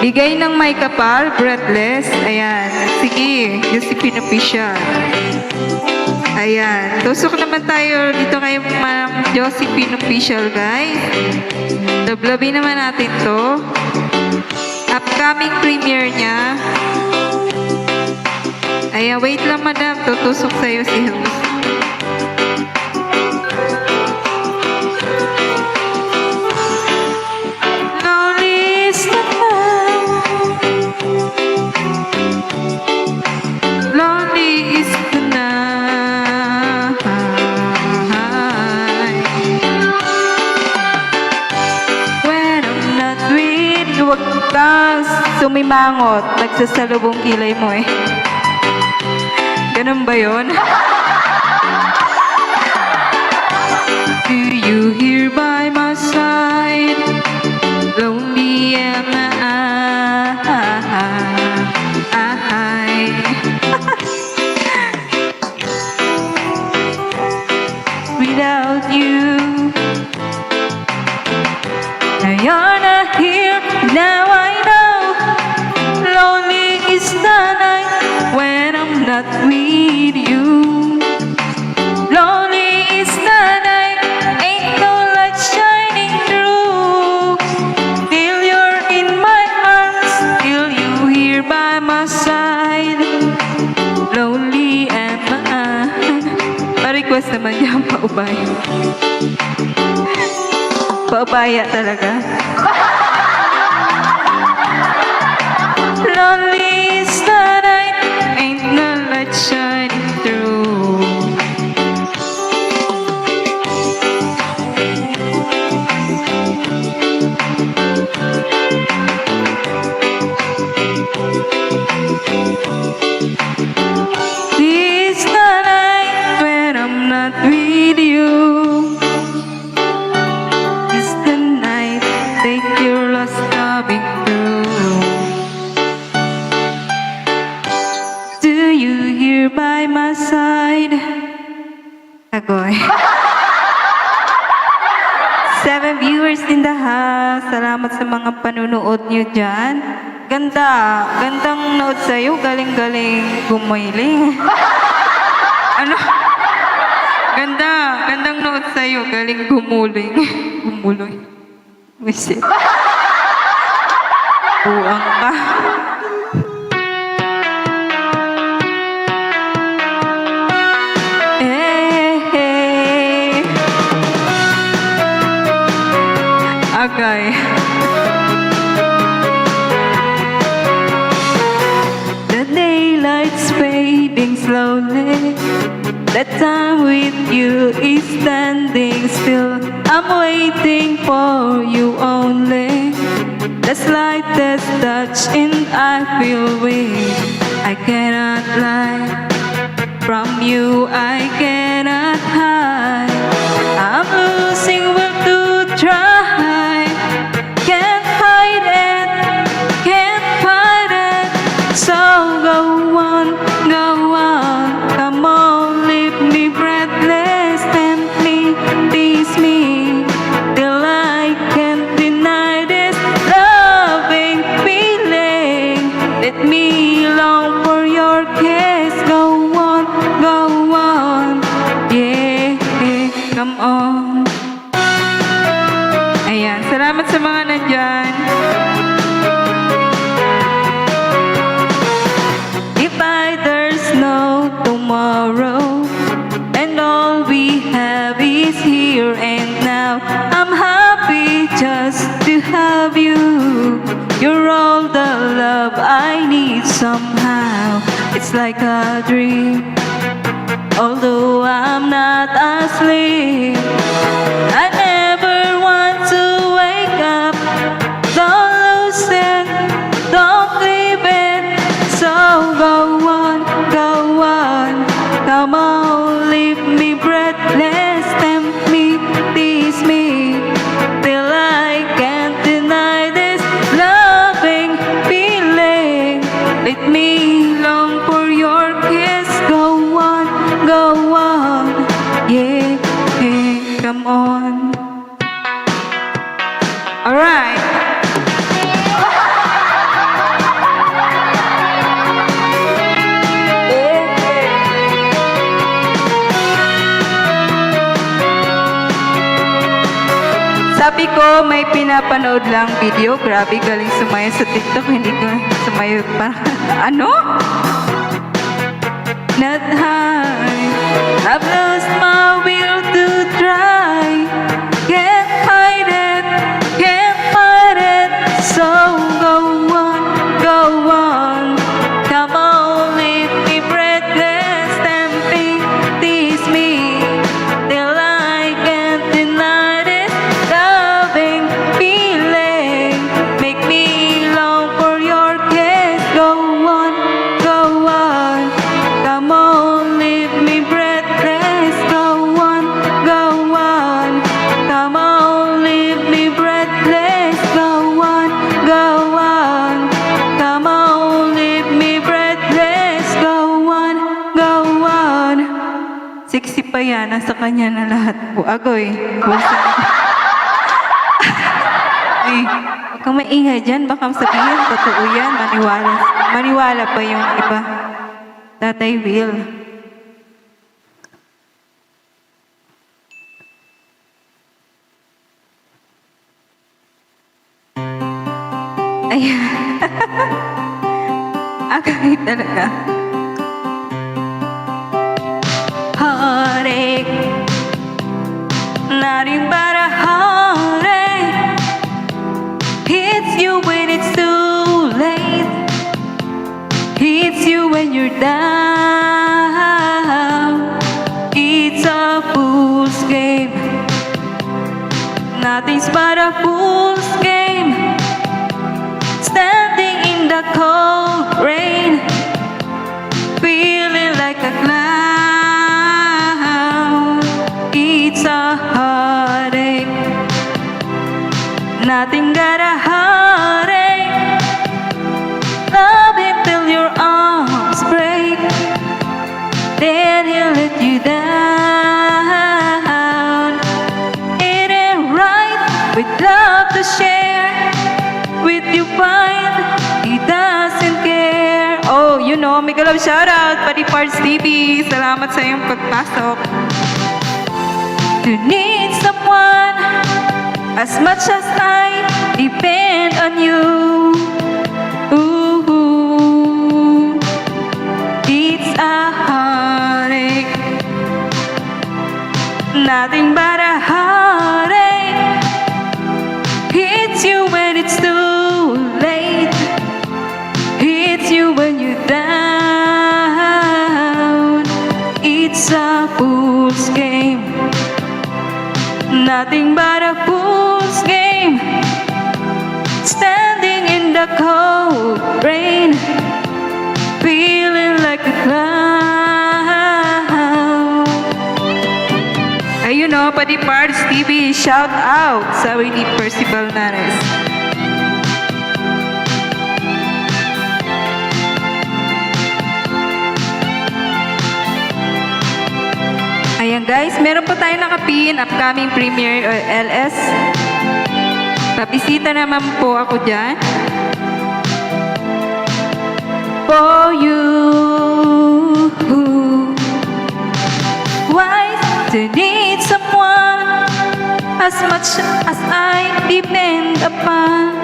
Bigay ng may kapal, breathless. Ayan. Sige, Josephine Official. Ayan. Tusok naman tayo dito kay Ma'am Josephine Official, guys. Dablabi naman natin to. Upcoming premiere niya. Ayan, wait lang madam. Tutusok sa'yo si host. Lonely is the night. Lonely is the night. When I'm not with you, wag kang sumimangot. Nagsasalubong kilay mo eh. Ganun ba yun? Do you hear by my side? Lonely am I. Without you. Now you're not here, now I know. Papaya talaga. Lonely is the night, ain't no light shining through. This the night when I'm not with you. This the night that you're lost coming through. Do you hear by my side? Agoy. 7 viewers in the house. Salamat sa mga panunood nyo dyan. Ganda. Gandang nood sa'yo. Galing-galing gumiling. Ano? Ganda. Gandang nood sa'yo. Galing gumuling. Gumuloy. Wisit. Buang ka. Agay. The daylight's fading slowly. That time with you is standing still. I'm waiting for you only. The slightest touch and I feel weak. I cannot lie. From you I cannot hide. I'm losing will to try. Can't hide it, can't fight it. So go on, come on, leave me breathless, tempt me, tease me, till I can't deny this loving feeling. Let me long for your kiss. Go on, yeah, come on. Ayan, salamat sa mga nandyan. If there's no tomorrow, and all we have is here and now, I'm happy just to have you. You're all the love I need somehow. It's like a dream, although I'm not asleep. I never want to wake up. Don't lose it, don't leave it. So go on, come on, leave me breathless, tempt me, tease me, till I can't deny this loving feeling. Let me long for your kiss. Go on, yeah, come on. Alright. Sabi ko, may pinapanood lang video. Grabe, galing sumayo sa TikTok. Hindi ko sumayo pa. Ano? Not high. I've lost my will to try. Can't hide it, can't fight it. So go on, come on, leave me breathless, tempting, tease me, till I can't deny this loving feeling. Make me long for your kiss. Go on, come on, leave me breathless. Go on, come on, leave me breathless. Go on, come on, leave me breathless. Go on. Sexy pa yan, nasa kanya na lahat po. Agoy. Ay, huwag kang maingay dyan. Baka sabihin, totoo yan. Maniwala pa yung iba. Tatay Will. Ayan. Agay talaga. Heartache. Nothing but a heartache. Nothing's but a fool's game. Standing in the cold rain, feeling like a clown. It's a heartache. Nothing but a heartache. Love him till your arms break, then he'll let you down. It ain't right with love to share. With you find he doesn't care. Oh, you know, mega love shoutout, Padi Parts TV. Salamat sa iyong pagpasok. You need someone as much as I depend on you. Ooh, it's a heartache. Nothing but a heartache. Hits you when it's too late. Hits you when you're down. It's a fool's game. Nothing but a fool's game. Standing in the cold rain, feeling like a clown. Ayun o, Padi Parts TV, shout out sa Winnie Percival Nares. Ayan guys, meron po tayo nakapin, upcoming premiere LS. Pabisita naman po ako dyan. For you, why do you need someone as much as I depend upon?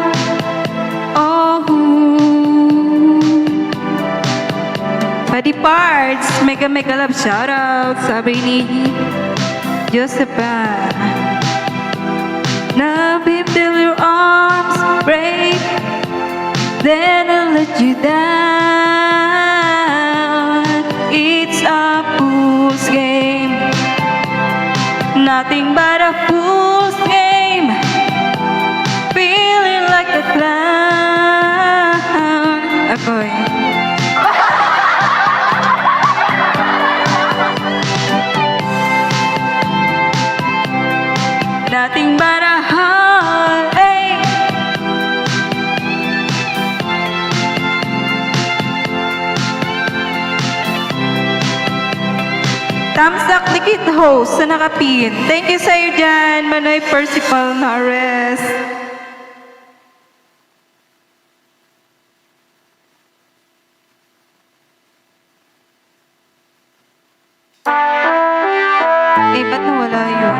Oh, Padi Parts, mega love shoutout, sabi ni Josepa. Love him till your arms break, then I'll let you down. It's a fool's game. Nothing but a fool's game. Feeling like a clown. Ako'y nothing but a heartache. Tamsak Dikit host sa nakapin. Thank you sa iyo dyan, Manoy Percival Nares. Eh, ba't nawala yun?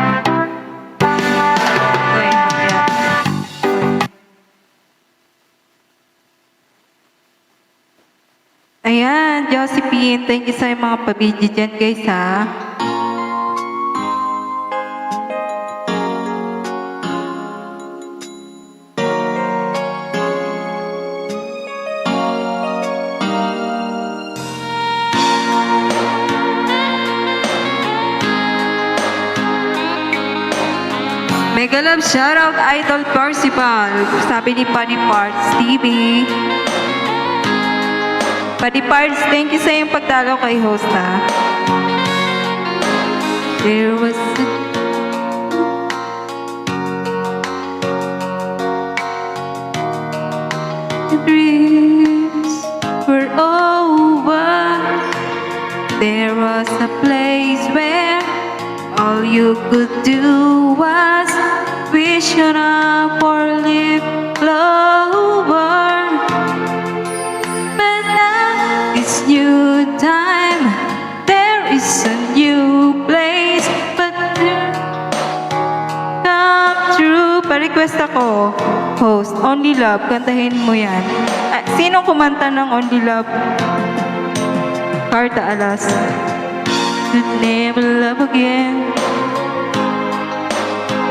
Okay, ayan. Ayan, Josephine, thank you sa iyo mga pabidyo dyan guys ha. Mega love shoutout Idol Percival. Sabi ni Padi Parts TV. Padi Parts, thank you sa iyong pagdalo kay host ha. There was the dreams were over. There was a place where all you could do was wish on a four-leaf clover. But now it's new time. There is a new place. But come true. Pa-request ako, host, Only Love. Kantahin mo yan. Sinong kumanta ng Only Love? Carta Alas. Could never love again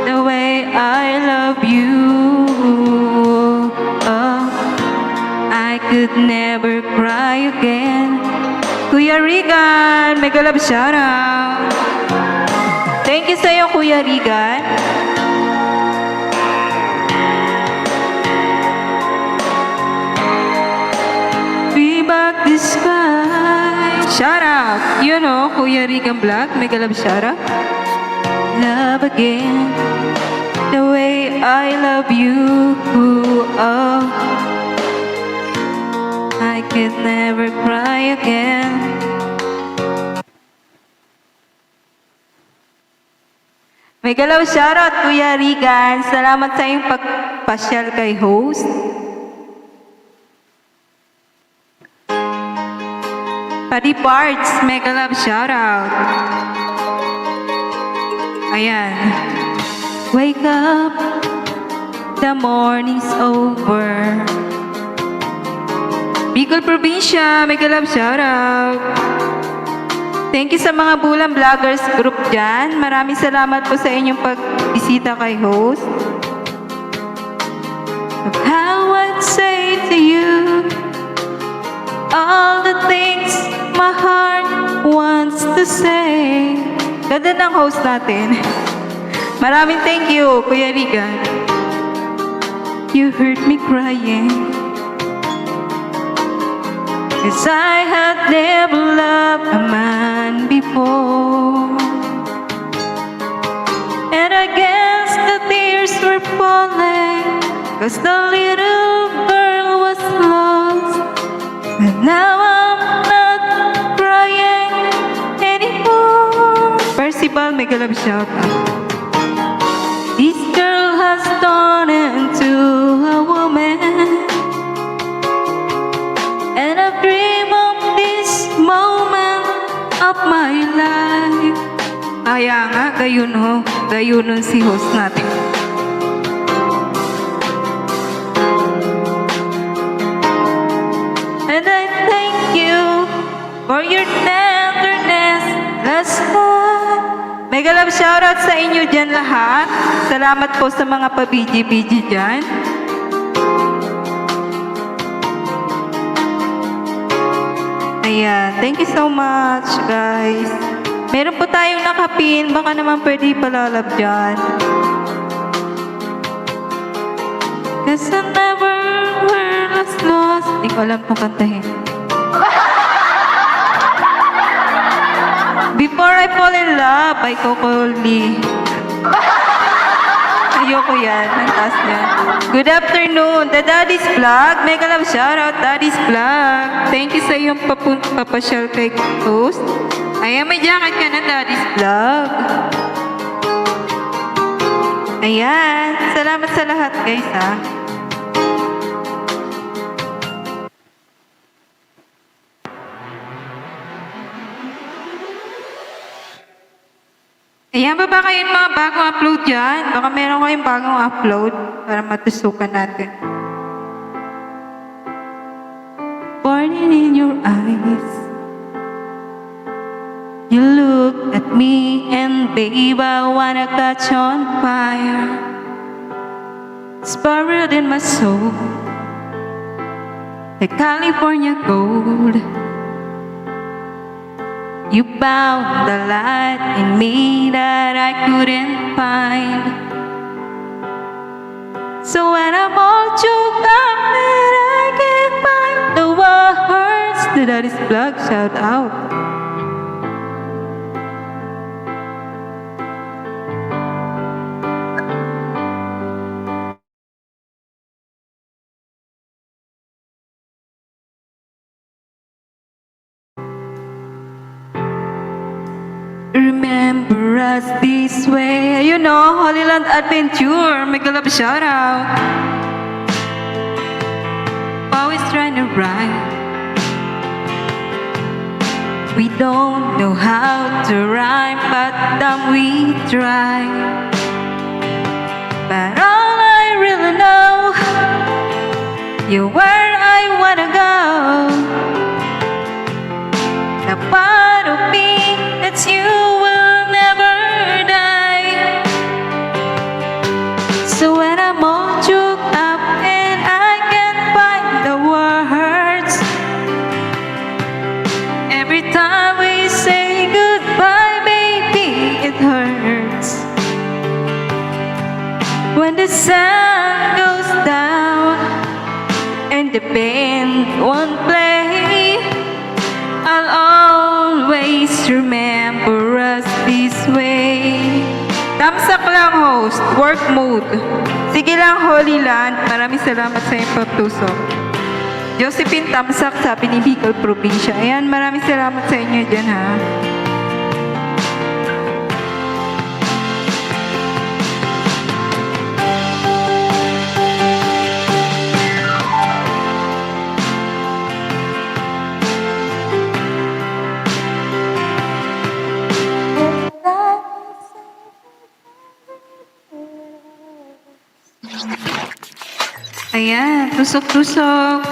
the way I love you. Oh, I could never cry again. Kuya Regan, mega love shoutout. Thank you sa iyo, Kuya Regan. You know, Kuya Rican Black, mega love shoutout. Love again, the way I love you. Oh, I could never cry again. Mega love shoutout, Kuya Rican. Salamat sa iyong pagpasyal kay host. Padi Parts, mega love shoutout. Ayan. Wake up, the morning's over. Bicol Probinsya, mega love shoutout. Thank you sa mga Bulang Vloggers group dyan. Maraming salamat po sa inyong pagbisita kay host. Of how I'd say to you all the things my heart wants to say. Ganda ng host natin. Maraming thank you, Kuya Rican. You heard me crying, 'cause I had never loved a man before. And I guess the tears were falling, 'cause the little girl was lost. And now I'm not crying anymore. Percival, mega love shout out. This girl has turned into a woman, and I dream of this moment of my life. Kaya nga, gayunon si host natin. And I thank you for your tenderness last night. Mega love shoutout sa inyo dyan lahat. Salamat po sa mga pa-BG-BG dyan. Ayan, thank you so much guys. Meron po tayong nakapin, baka naman pwede palalab dyan. 'Cause I never were lost. Hindi ko alam kung kantahin. Before I Fall in Love by Coco Lee. Ayoko yan. Ang taas niya. Good afternoon. The Daddy's Vlog. Mega love shoutout, Daddy's Vlog. Thank you sa iyong papasyal kay host. Ayan, may jacket ka na, Daddy's Vlog. Ayan. Salamat sa lahat, guys, ha. Ayan, baba kayo yung mga bagong upload dyan. Baka meron kayong bagong upload para matusukan natin. Burning in your eyes, you look at me and babe, I wanna catch on fire. Spiraled in my soul like California gold. You found the light in me that I couldn't find. So when I'm all choked up and I can't find the words, the Daddy's Vlog shout out. Remember us this way. You know, Holy Land Adventure. Mega love shout out. Always trying to rhyme. We don't know how to rhyme, but we try. But all I really know, you're where I wanna go. The part of me that's you will never die. So when I'm all choked up and I can't find the words, every time we say goodbye, baby, it hurts. When the sun goes down and the band won't play, I'll always remember us this way. Tamsak lang, host. Work mode. Sige lang, Holy Land. Maraming salamat sa iyong pagtusok. Josephine Tamsak, sabi ni Bicol Probinsya. Ayan, maraming salamat sa inyo dyan, ha. Ayan, tusok-tusok.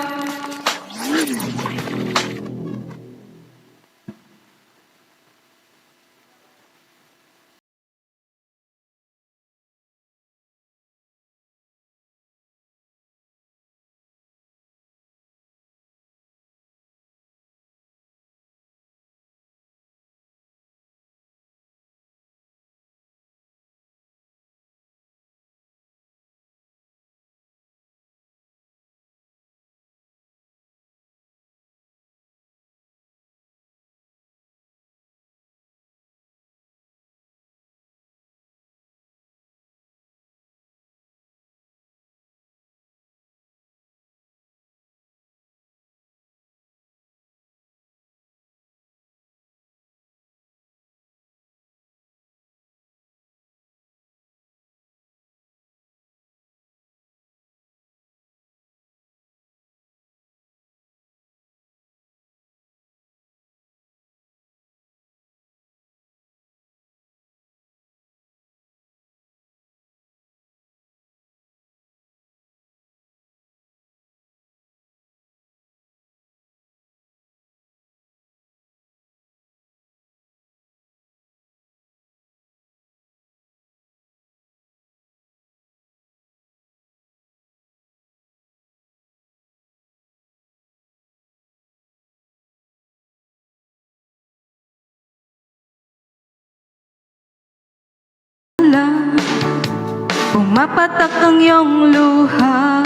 Pumapatak ang iyong luha.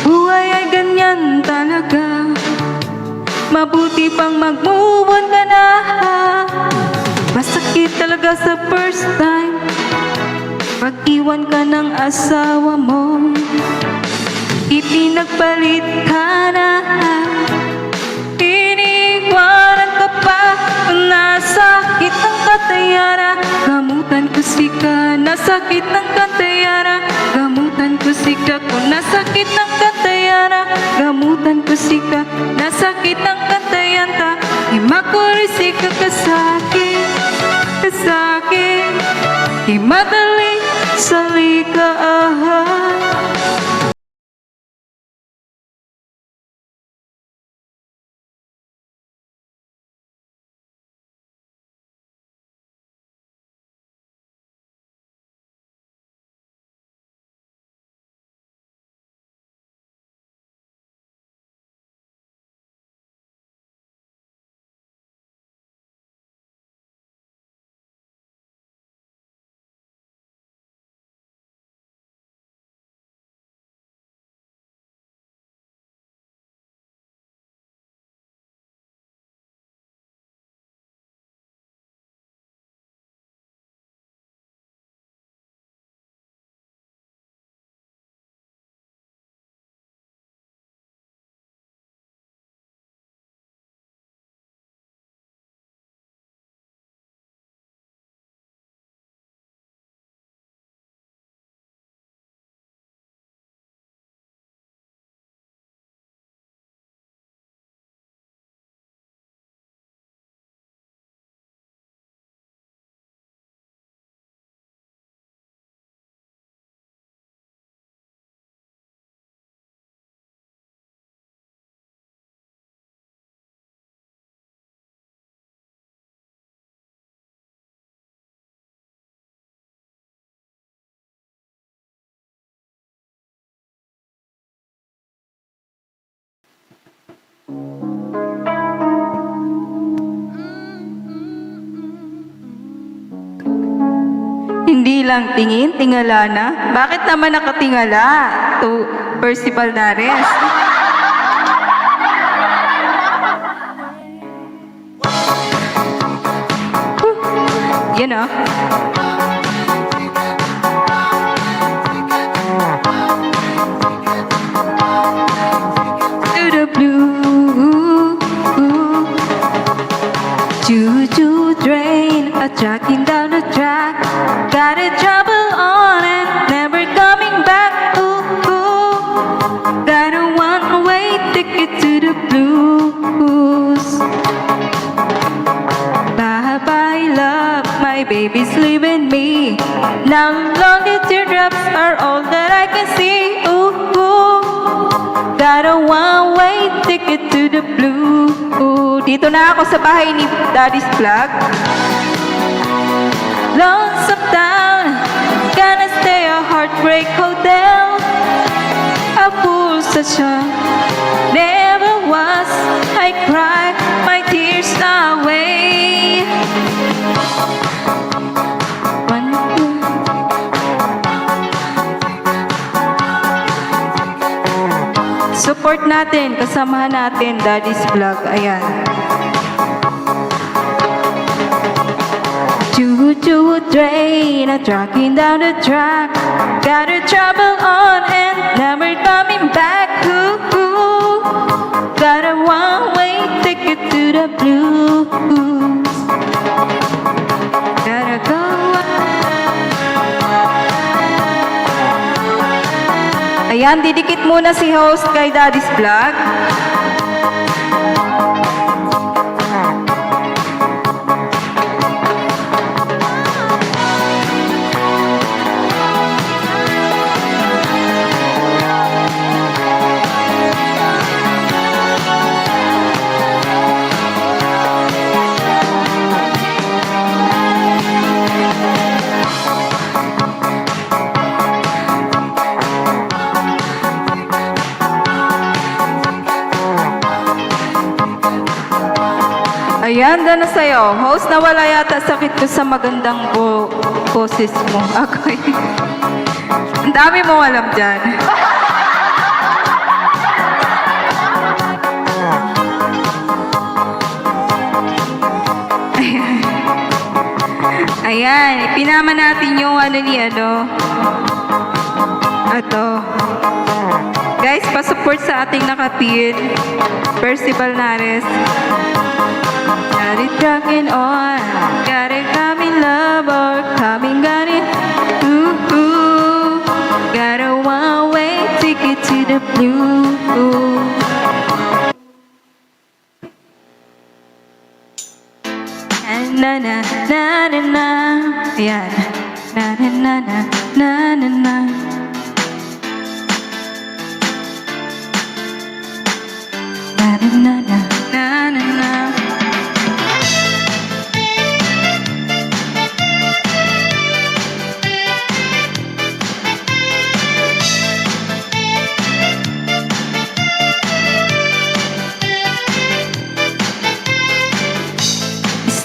Buhay ay ganyan talaga. Mabuti pang mag-move on ka na. Masakit talaga sa first time pag-iwan ka ng asawa mo. Ipinagpalit ka na. Iniwanan ka pa. Nasakit ang katayara. Gamutan ko sika. Nasakit ng katayara. Gamutan ko sika. Kung nasakit ng katayara. Gamutan ko sika. Nasakit ng katayanta. Imakurisika kasakit. Kasakit. Imadali sa likaan. Hindi lang tingin, tingala na. Bakit naman nakatingala? To Percival Nares. You know? To the blue. Choo-choo train, a tracking down the track. Got a trouble on and never coming back. Ooh, ooh. Got a one-way ticket to the blues. Bye-bye love, my baby's leaving me. Now lonely teardrops are all that I can see. Ooh, ooh. Got a one-way ticket to the blue. Dito na ako sa bahay ni Daddy's Vlog. Lonesome town, gonna stay a heartbreak hotel. A fool such a never was. I cried my tears away. Support natin, kasamahan natin Daddy's Vlog. Ayan. Choo-choo train, a trucking down the track. Got a trouble on and never coming back. Ooh, got a one-way ticket to the blues. Gotta go. Ayan, didikit muna si host kay Daddy's Vlog. Ayan, na sa'yo. Host, nawala yata sakit ko sa magandang boses mo. Okay. Ang dami mong alam dyan. Ayan. Ayan, ipinama natin yung Ito. Guys, pa-support sa ating nakapin. Percival Nares. Got it trucking on, got it coming love or coming got it. Ooh, ooh. Got a one-way ticket to the blue. Na na na na na. Ayan. Na na na na na na na. Na na na na na na na.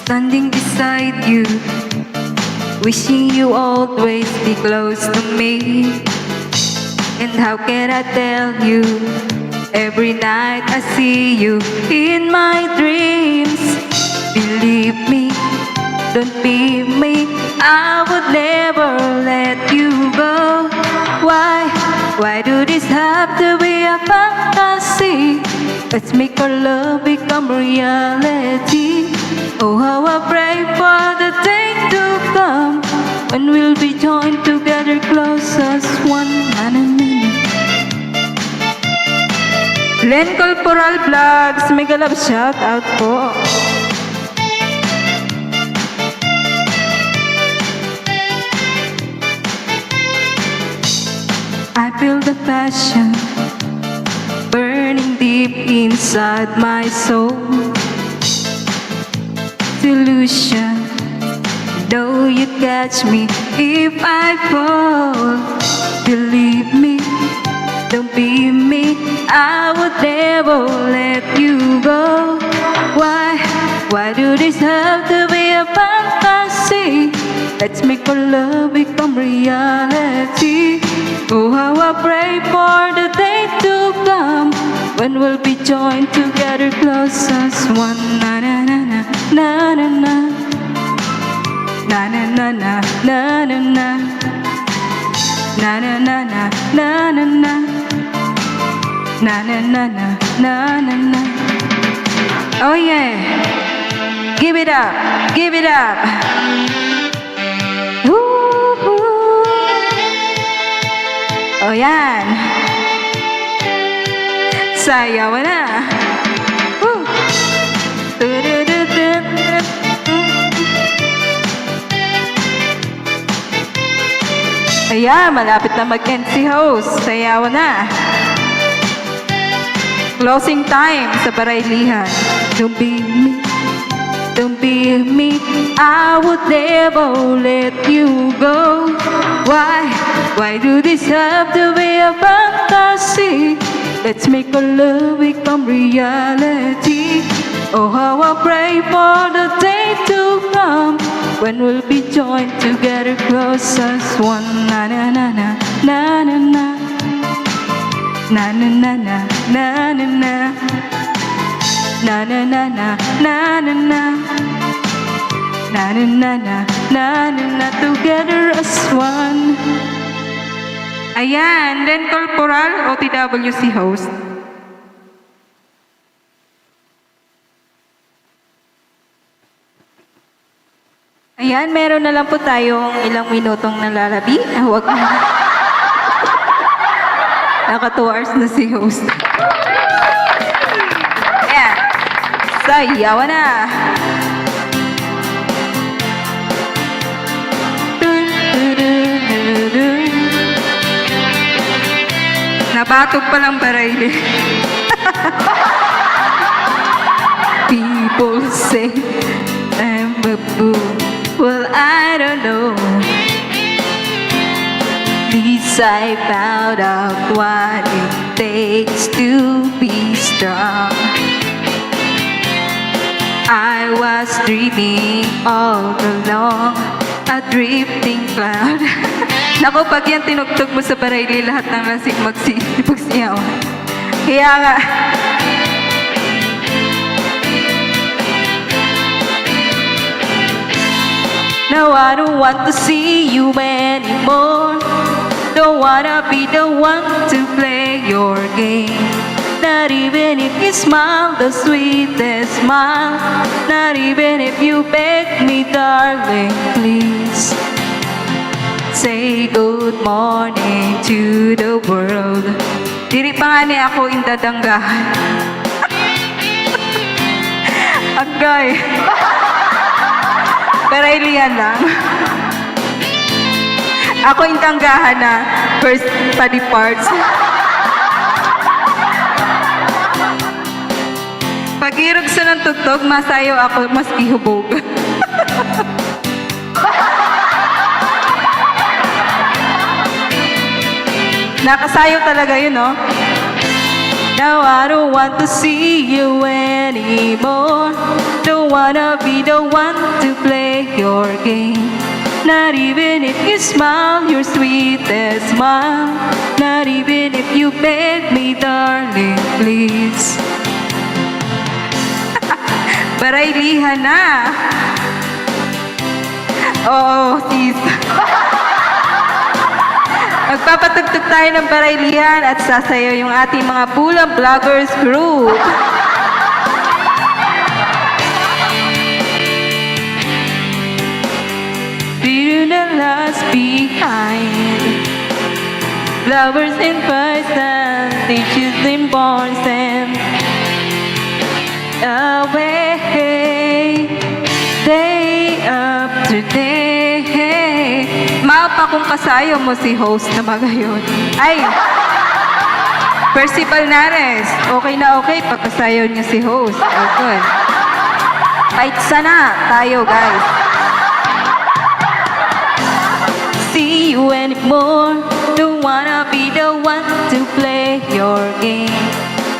Standing beside you, wishing you always be close to me. And how can I tell you, every night I see you in my dreams. Believe me, don't be me, I would never let you go. Why do this have to be a fantasy? Let's make our love become reality. Oh, how I pray for the day to come when we'll be joined together close as one. Len Corporal Vlogs, mega love shout out po. I feel the passion burning deep inside my soul. Illusion, though you catch me if I fall. Believe me, don't be me, I would never let you go. Why do this have to be a fantasy? Let's make our love become reality. Oh, how I pray for the day to come when we'll be joined together close as one. Na na na na na na na. Na na na na na na na. Na na na na na na na. Na na na na na na na. Oh yeah. Give it up. Give it up. Woo-hoo. Oh yan. Sayawan na. Woo. Du-du-du-du-du. Ayan, malapit na mag-end si host. Sayawan na. Closing time sa Baraylihan. Don't be me. Don't be me. I would never let you go. Why? Why do this have to be a fantasy? Let's make our love become reality. Oh, how I pray for the day to come when we'll be joined together close as one. Na na na na na na na. Na na na na na na na. Na na na na na na na. Na na na na na na na. Together as one. Ayan, then Corporal OTWC host. Ayan, meron na lang po tayong ilang minutong nalalabi. Huwag na. Naka 2 hours na si host. Ayan. Sayawan na. Nabatog pa lang Barayli. People say I'm a fool. Well, I don't know. Please, I found out what it takes to be strong. I was dreaming all along, a drifting cloud. Naku, pag yan tinugtog mo sa Barayli, lahat ng lasik magsiyaw. Kaya nga, now I don't want to see you anymore. Don't wanna be the one to play your game. Not even if you smile the sweetest smile. Not even if you beg me, darling, please. Say good morning to the world. Diri pa nga ni ako indadanggahan. Agay. Baraylihan lang. Ako indanggahan na first body parts. Pag-irog sa ng tugtog, masayo ako, mas ihubog. Nakasayo talaga yun, no? Now I don't want to see you anymore. Don't wanna be the one to play your game. Not even if you smile your sweetest smile. Not even if you beg me, darling, please. Baraylihan na. Oo, sis. Magpapatugtog tayo ng Baraylihan at sasayaw yung ating mga Pulang Vloggers group. We're the last behind. Flowers in person, teachers in bonds and away. Day up today. Mapa kung kasayo mo si host na magayon. Ay! Percival Nares. Okay na okay pagkasayo niya si host. Oh, good. Fight sana tayo, guys. See you anymore. Don't wanna be the one to play your game.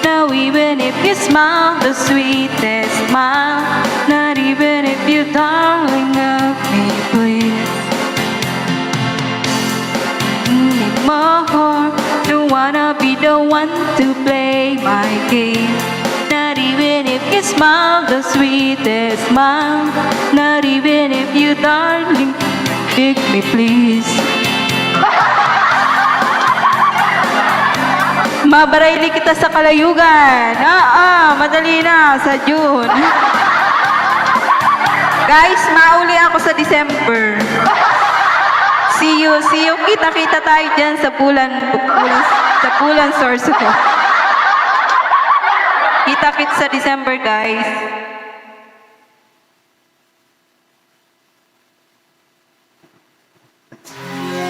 Now even if you smile the sweetest smile. Not even if you darling of me, please. More. Don't wanna be the one to play my game. Not even if you smile, the sweetest smile. Not even if you, darling, pick me, please. Mabarayli kita sa kalayugan. Madali na sa June. Guys, mauli ako sa December. See you. Kita-kita tayo dyan sa Pulan source ko. Kita-kits sa December, guys.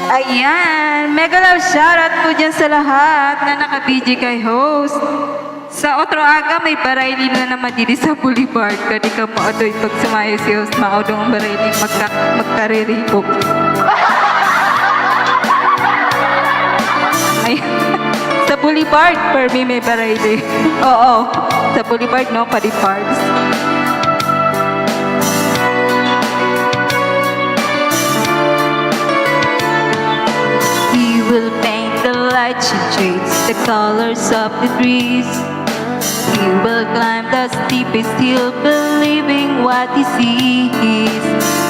Ayan, mega love shoutout po dyan sa lahat na naka-BG kay host. Sa otro aga, may barayli na naman dito sa Boulevard. Kadi ka maadoy pag sumayo si host, maudong ang barayli magkariripok. Ayan, sa Boulevard, per me may barayli. Oo, sa Boulevard, no, Pariparks. Will paint the light, she shades the colors of the trees. He will climb the steepest hill, believing what he sees.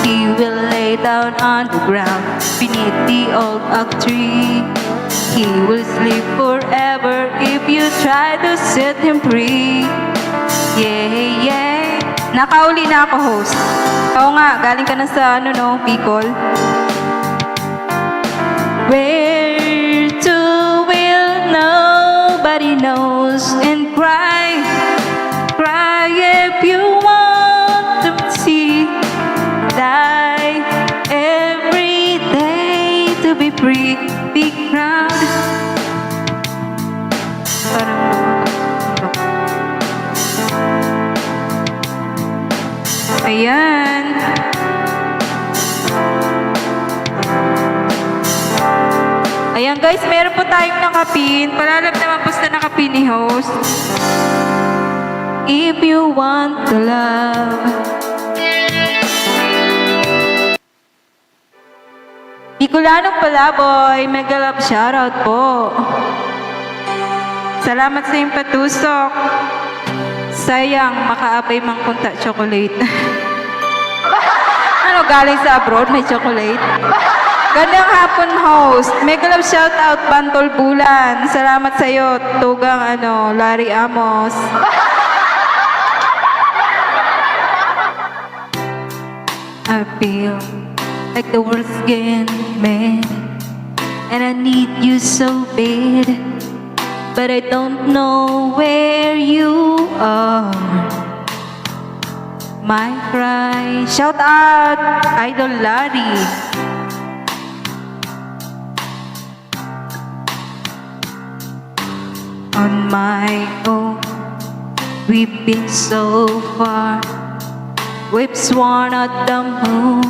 He will lay down on the ground beneath the old oak tree. He will sleep forever if you try to set him free. Yeah. Nakauli na ako, host. Oo nga, galing ka na sa Bicol. Where to will nobody knows, and cry if you want to see. Die every day to be free, be proud. Ayan. Ayan guys, meron po tayong nakapin. Palalab naman po sa nakapin ni host. If you want to love. Bicolanong Palaboy, mega love shoutout po. Salamat sa iyong patusok. Sayang, makaabay mang punta chocolate. Ano, galing sa abroad, may chocolate? Gandang hapon, host. Mega love shoutout, Bantol Bulan. Salamat sa iyo, Tugang Larry Amos. I feel like the world's getting mad, and I need you so bad, but I don't know where you are. My cry. Shout out, Idol Larry. On my own, we've been so far. We've sworn at the moon,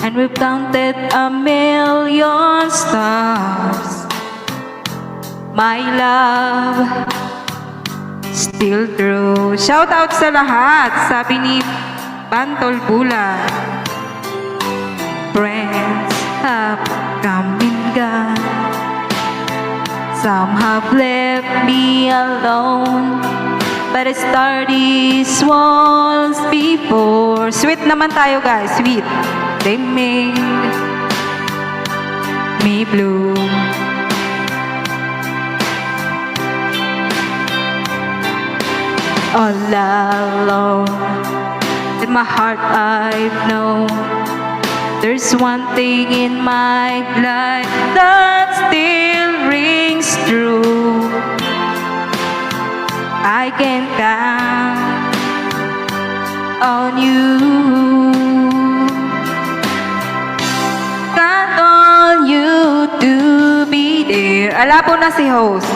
and we've counted a million stars. My love, still true. Shout out sa lahat, sabi ni Bantol Bulan. Friends have come and gone. Some have left me alone, but I started once before. Sweet naman tayo guys, sweet. They made me blue. All alone, in my heart I know there's one thing in my life that still rings true. I can count on you. Count on you to be there. Ala po na si host.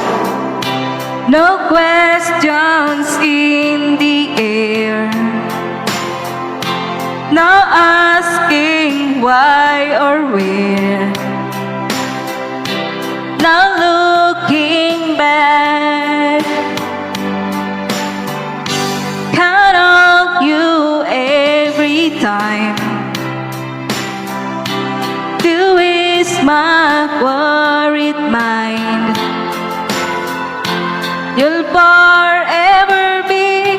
No questions in the air. No asking why or where. No looking back. Count on you every time. To ease my worried mind. You'll forever be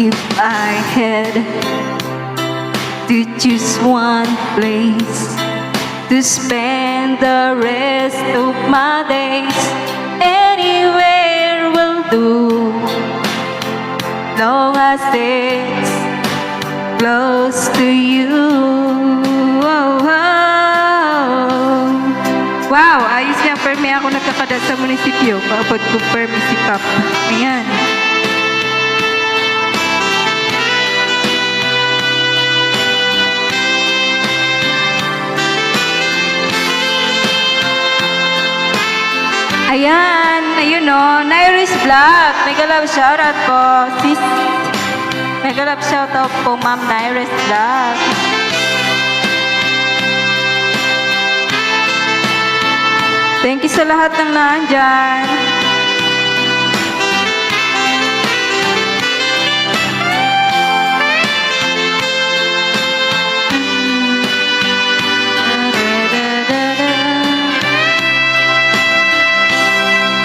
If I had to choose one place to spend the rest of my days, anywhere will do, long as it's close to you. Oh, oh. Wow, ayos niya. Permi ako nagkakada sa munisipyo. Paabot ko permi si Kap. Ayan. Ayan, ayun o, Nairis Vlog. Mega love shoutout po. Sis, mega love shoutout po, Ma'am Nairis Vlog. Thank you sa lahat ng nandyan.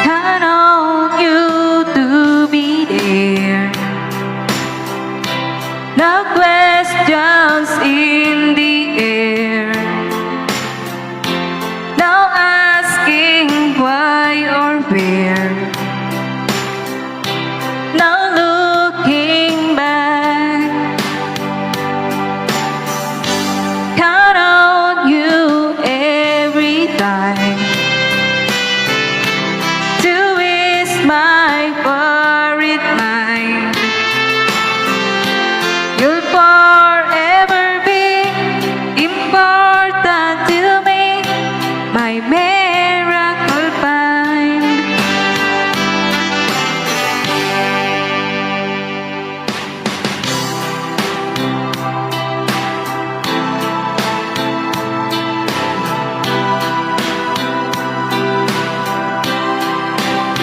Count on you to be there. No questions in the air. No asking why or where. No looking back. Count on you every time to ease my worried mind. You'll forever be important to me, my miracle find.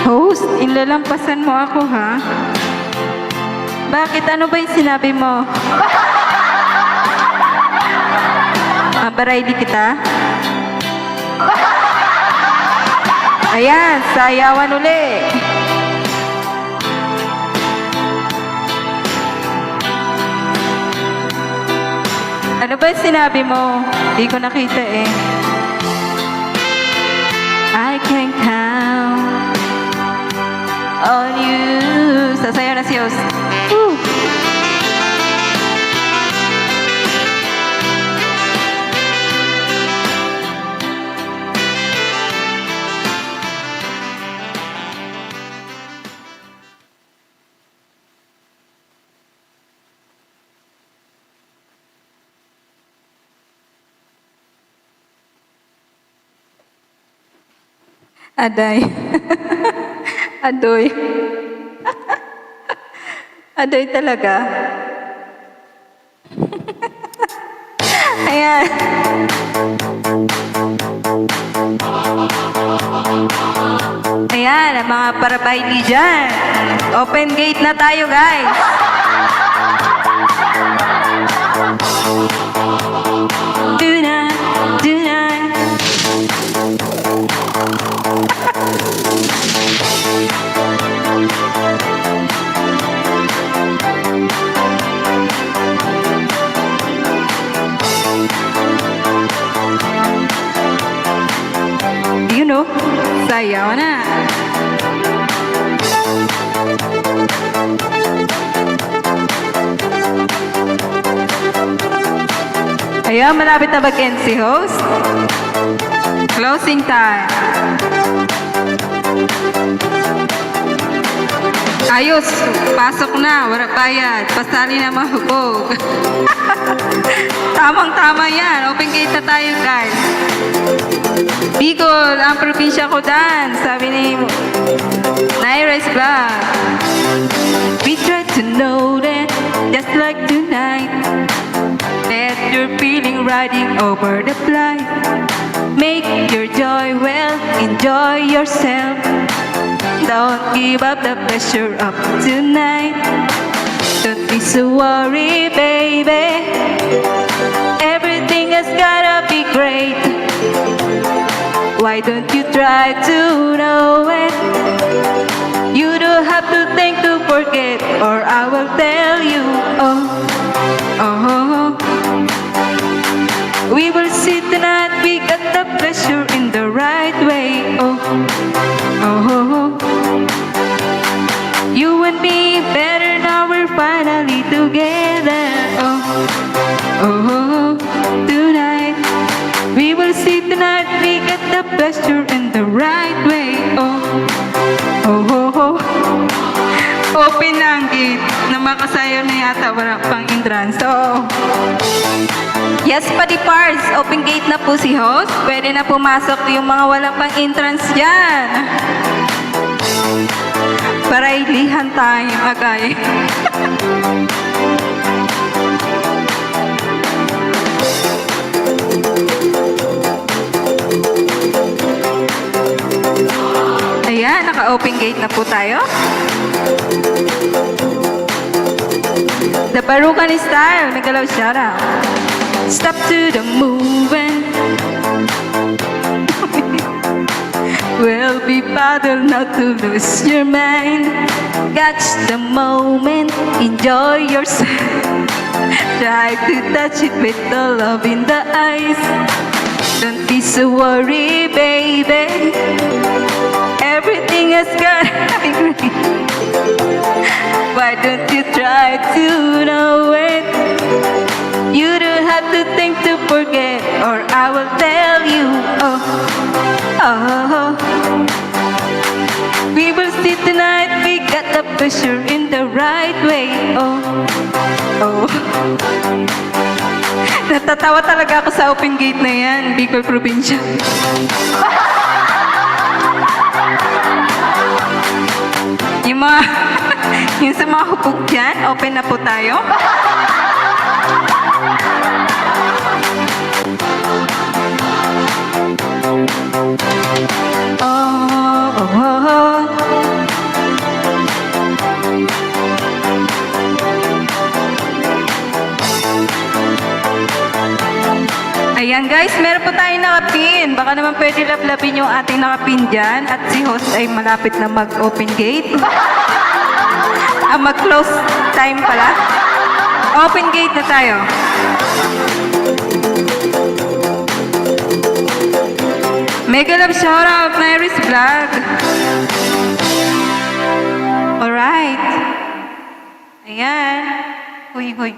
Host, inlalampasan mo ako, ha? Bakit? Ano ba yung sinabi mo? Mabaraydi kita? Ayan, sayawan uli. Ano ba yung sinabi mo? Di ko nakita eh. I can count on you. Sasayaw na si Host. Woo! Aday. Adoy. Adoy talaga. Ayan. Ayan, ang mga parabayli dyan. Open gate na tayo, guys. Tonight, tonight. You know, sayaw na. Ayan, malapit na mag-end si Host. Closing time. Ayos, pasok na, wala bayad. Pasali na mahubog. Tamang-tama yan. Open gate na tayo, guys. Bicol, ang probinsya ko dan. Sabi ni Nairis Vlog. We try to know that, just like tonight, that you're feeling riding over the flight. Make your joy well, enjoy yourself. Don't give up the pressure of tonight. Don't be so worried, baby. Everything has gotta be great. Why don't you try to know it? You don't have to think to forget, or I will tell you. Oh, oh, we will see tonight. We got the pleasure in the right way. Oh, oh, you and me better now. We're finally together. Oh, oh, tonight we will see tonight. We got the pleasure in the right way. Oh, oh, oh, oh. Open na ang gate na makasayaw na yata, wala pang entrance. So, yes, padi parts, open gate na po si host. Pwede na pumasok yung mga walang pang entrance dyan. Para ilihan tayo, agay. Ayan, naka-open gate na po tayo. The Barucan style, Megalaw shout out. Stop to the movement. We'll be paddle not to lose your mind. Catch the moment, enjoy yourself. Try to touch it with the love in the eyes. Don't be so worried, baby. Everything has got great. Why don't you try to know it? You don't have to think to forget, or I will tell you. Oh, oh, we will see tonight. We got the pleasure in the right way. Oh, oh. Natatawa talaga ako sa open gate na yan, Bicol Provincia. Yung mga, yung sa mga hupog dyan, open na po tayo. Oh, oh, oh, oh. Ayan guys, meron po tayong nakapin. Baka naman pwede laplapin yung ating nakapin dyan. At si host ay malapit na mag-open gate. Mag-close time pala. Open gate na tayo. Mega love shoutout, Mary's Vlog. Alright. Ayan. Huy, huy.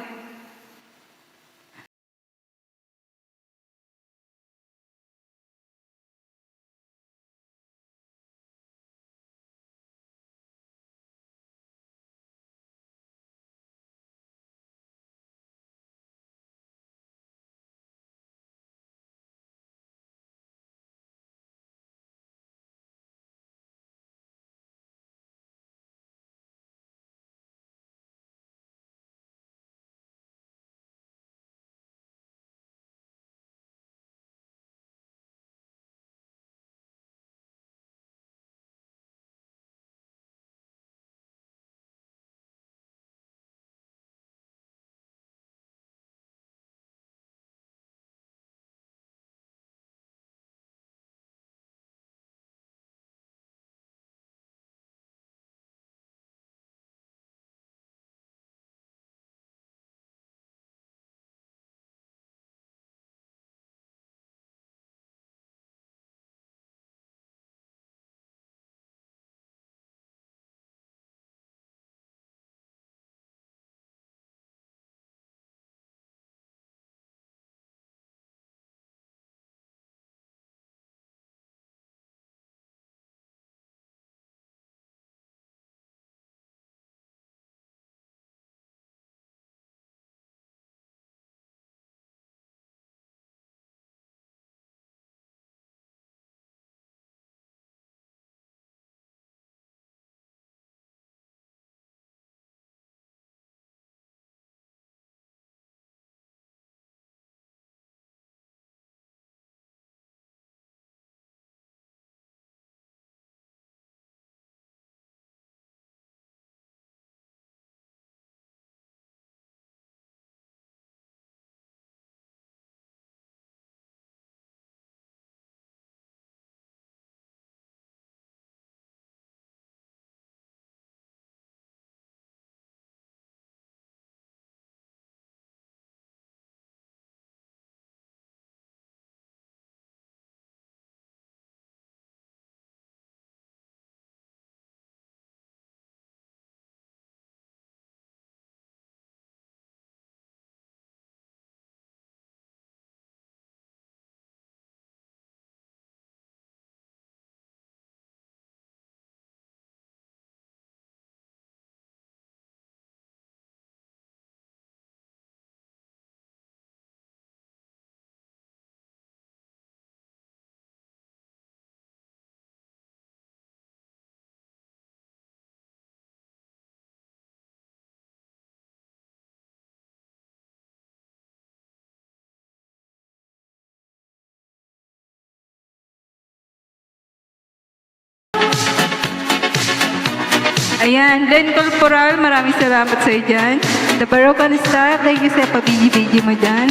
Ayan, Glenn Corporal, maraming salamat sa iyo dyan. The Barokan Star, thank you sa pabiji-biji mo dyan.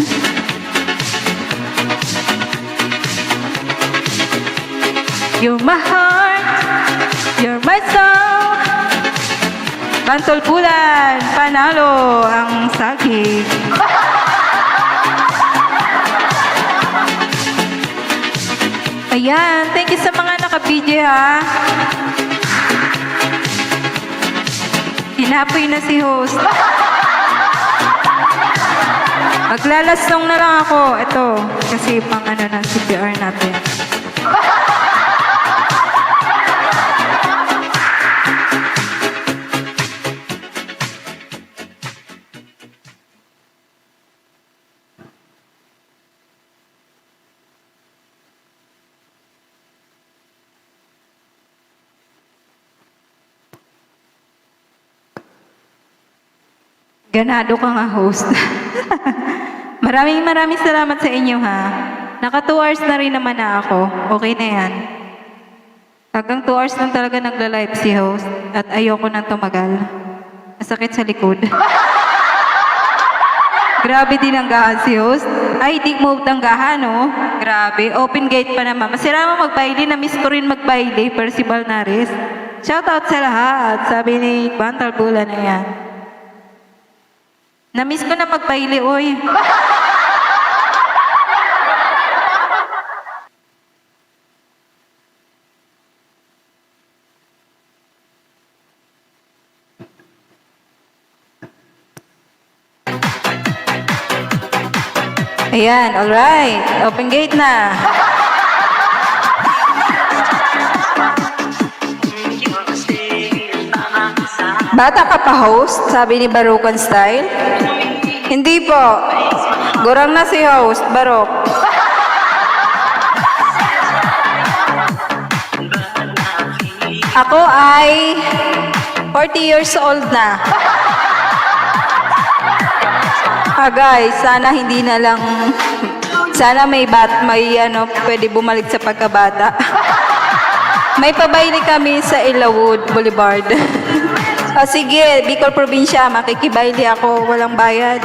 You're my heart, you're my soul. Bantol Bulan, panalo ang saging. Ayan, thank you sa mga naka-video ha. Hinapoy na si host. Maglalasong na lang ako. Ito, kasi pang ano na CPR natin. Ganado ka nga, host. Maraming salamat sa inyo, ha. Naka 2 hours na rin naman na ako. Okay na yan. Hanggang 2 hours lang talaga nagla-live si host at ayoko nang tumagal. Masakit sa likod. Grabe din ang gahan si host. Ay, di move ng gahan, no? Grabe. Open gate pa naman. Masira mo magbaili. Na-miss ko rin magbaili. Percival Naris. Shoutout sa lahat. Sabi ni Bantal Bulan na yan. Na-miss ko na magpaili, oy. Ayan, alright. Open gate na. Bata ka pa, host? Sabi ni Barokan Style. Hindi po. Gurang na si host, Barok. Ako ay 40 years old na. Guys, sana hindi na lang, sana may pwede bumalik sa pagkabata. May pabayli kami sa Ilawood Boulevard. O sige, Bicol Probinsya, makikibayli ako, walang bayad.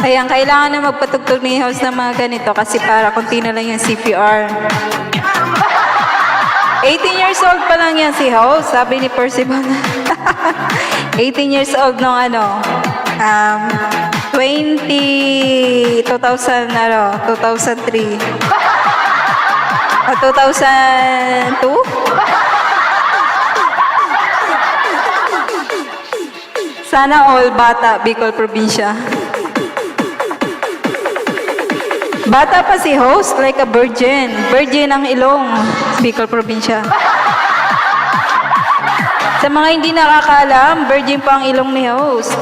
Ayan, kailangan na magpatugtog ni host ng mga ganito kasi para konti na lang yung CPR. 18 years old pa lang yan si host, sabi ni Percival. 18 years old nung 2003. O 2002? Sana all bata, Bicol Probinsya. Bata pa si host, like a virgin. Virgin ang ilong, Bicol Probinsya. Sa mga hindi nakakaalam, virgin pa ang ilong ni host.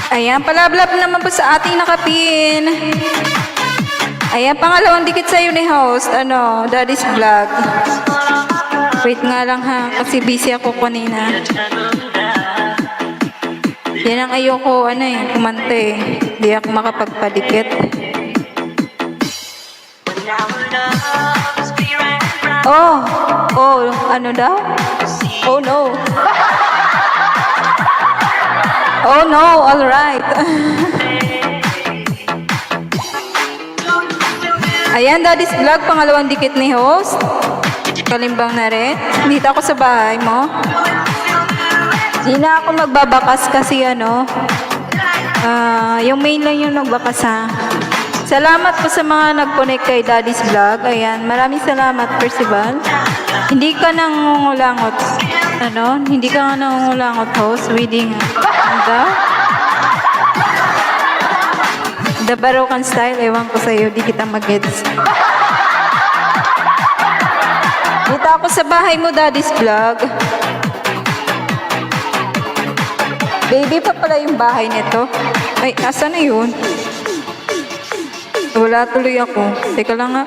Ayan, palablab naman po sa ating nakapin. Ayan, pangalawang dikit sa'yo ni host, Daddy's Vlog. Wait nga lang ha, kasi busy ako kanina. Yan ang ayoko, kumante. Hindi ako makapagpadikit. Ano daw? Oh no. Oh no, alright. Ayan, Daddy's Vlog, pangalawang dikit ni host. Kalimbang na rin. Dito ako sa bahay mo. Hindi na ako magbabakas kasi yung main lang yung nagbakas ha. Salamat po sa mga nag-connect kay Daddy's Vlog. Ayan, maraming salamat, Percival. Hindi ka nangungulangot. Hindi ka nangungulangot, host. Reading. The Barokan Style, ewan ko sa'yo, di kita mag-gets. Dito ako sa bahay mo, Daddy's Vlog. Baby pa pala yung bahay nito. Ay, asan na yun? Wala tuloy ako. Teka lang nga.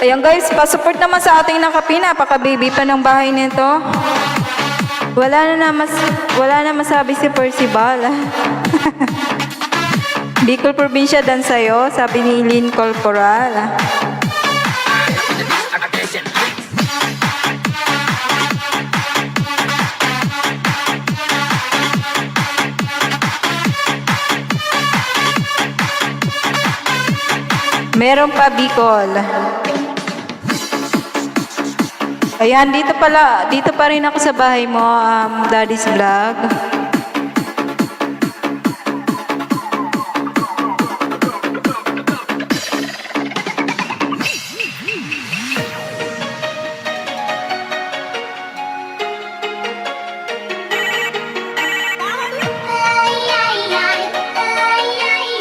Ayan guys, pasupport naman sa ating nakapin. Napaka-baby pa ng bahay nito. Wala na masabi si Percival. Bicol Probinsya dan sa'yo, sabi ni Lynn Corporal. Meron pa Bicol. Ayan, dito pa rin ako sa bahay mo, Daddy's Vlog.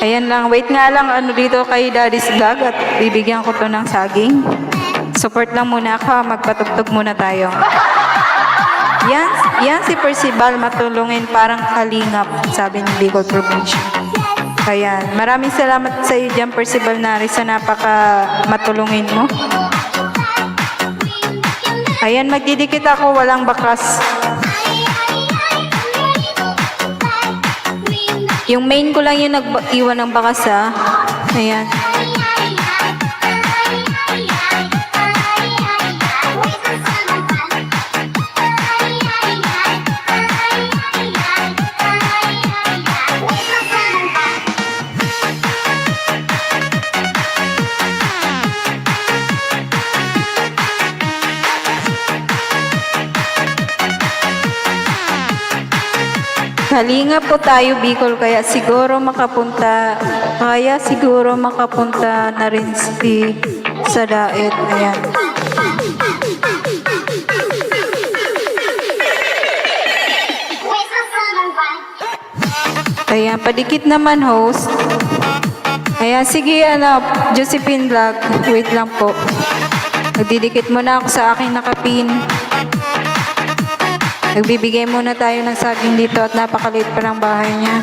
Ayan lang, wait nga lang dito kay Daddy's Vlog at bibigyan ko to ng saging. Support lang muna ako, magpatugtog muna tayo. Yan si Percival matulungin parang kalingap, sabi ni Bicol Provincia. Ayan, maraming salamat sa iyo dyan, Percival Nari, sa napaka matulungin mo. Ayan, magdidikit ako, walang bakas. Yung main ko lang yung nag-iwan ng bakas, ha. Ayan. Kalinga po tayo, Bicol, kaya siguro makapunta na rin sa daet. Ayan. Ayan, padikit naman, host. Ayan, sige, Josephine Vlog. Wait lang po. Nagdidikit muna ako sa aking nakapin. Nagbibigay muna tayo ng saging dito at napakaliit pa ng bahay niya.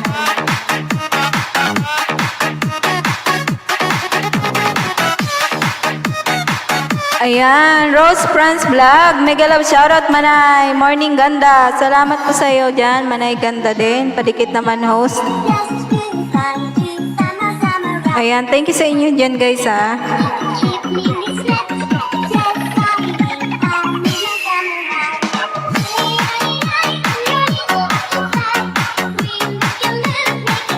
Ayan, Rose France Vlog. Mega love shoutout, Manay. Morning ganda. Salamat po sa iyo dyan. Manay ganda din. Padikit naman, host. Ayan, thank you sa inyo dyan, guys, ha.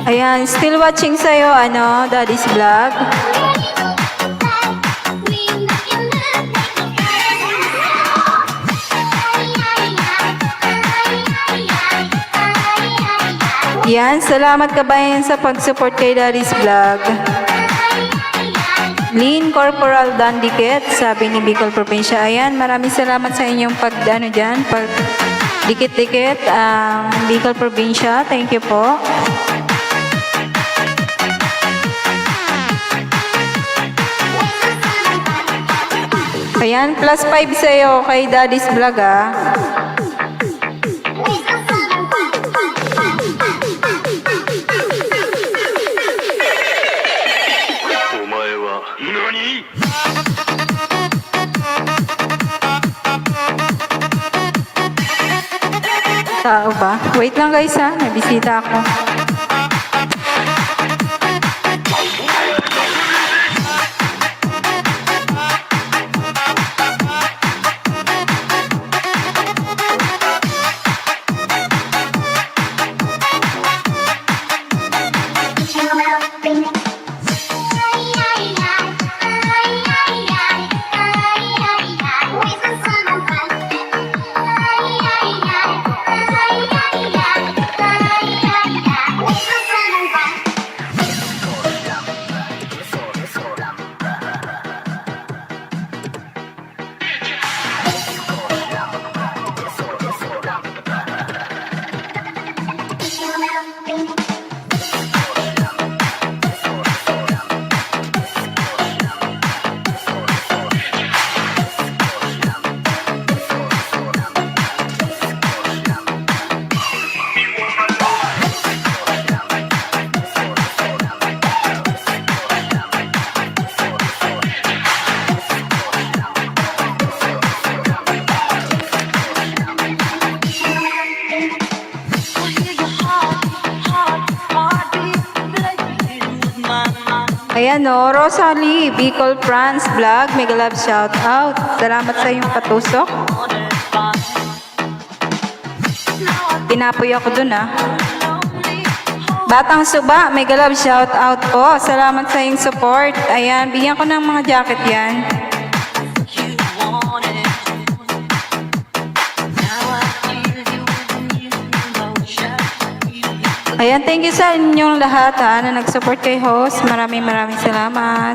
Ayan, still watching sa'yo, Daddy's Vlog. Yan, salamat kabayan sa pag-support kay Daddy's Vlog. Lynn Corporal Dandikit, sabi ni Bicol Provincia. Ayan, maraming salamat sa inyong dikit-dikit, Bicol Provincia. Thank you po. Ayan, +5 sa'yo kay Daddy's Vlog, ha. Tao ba? Wait lang, guys, ha. May bisita ako. Ayan o, Rosalie, Bicol France Vlog, mega love shout out. Salamat sa iyong patusok. Tinapoy ako dun Batang Suba, mega love shout out po. Salamat sa iyong support. Ayan, bigyan ko ng mga jacket yan. Ayan, thank you sa inyong lahat na nag-support kay host. Maraming salamat.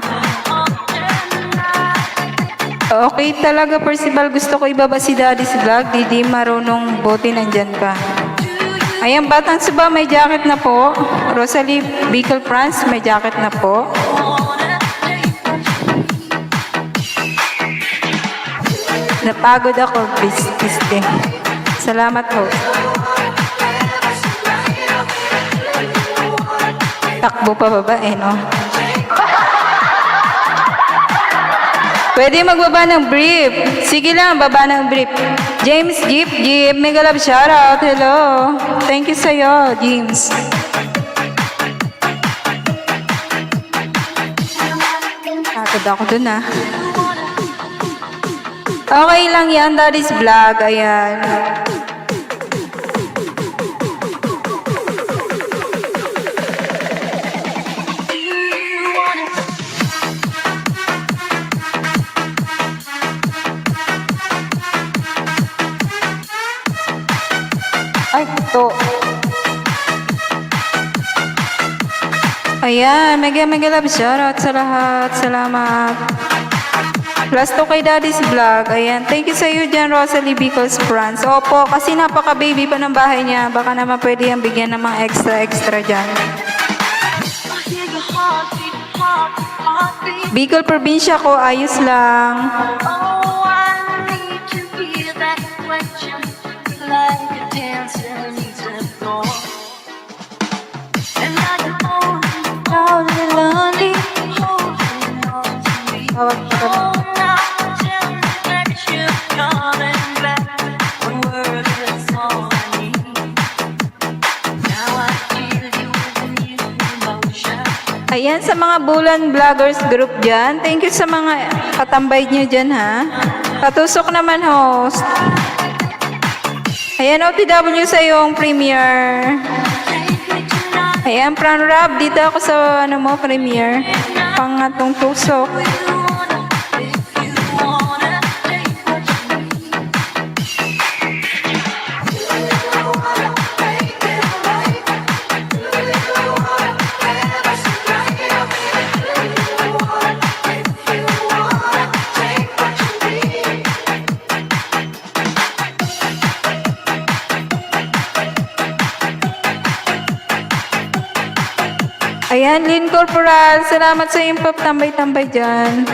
Okay talaga, Percival. Gusto ko ibaba si Daddy's Vlog. Di marunong buti nandyan ka. Ayan, Batang Suba, may jacket na po. Rosalie, Bicol France, may jacket na po. Napagod ako, piste. Salamat ho. Takbo pa baba no? Pwede magbaba ng brief. Sige lang, baba ng brief. James Jeep, mega love shoutout. Hello. Thank you sa'yo, James. Takot ako dun Okay lang yan, Daddy's Vlog. Ayan. Ay, ito. Ayan, mega love shoutout sa lahat. Salamat. Plus to kay Daddy's Vlog. Ayan, thank you sa iyo dyan, Rosalie Bicos France. Opo, kasi napaka-baby pa ng bahay niya. Baka naman pwede yung bigyan ng mga extra dyan. Bicol probinsya ko, ayos lang. Ayan, sa mga Bulan Vloggers group dyan, thank you sa mga katambay nyo dyan Katusok naman, host. Ayan, OTW sa iyong premiere. Ayan, Pran Rab, dito ako sa premiere. Pangatong tusok. Ayan, Lynn Corporal, salamat sa iyong tambay-tambay dyan.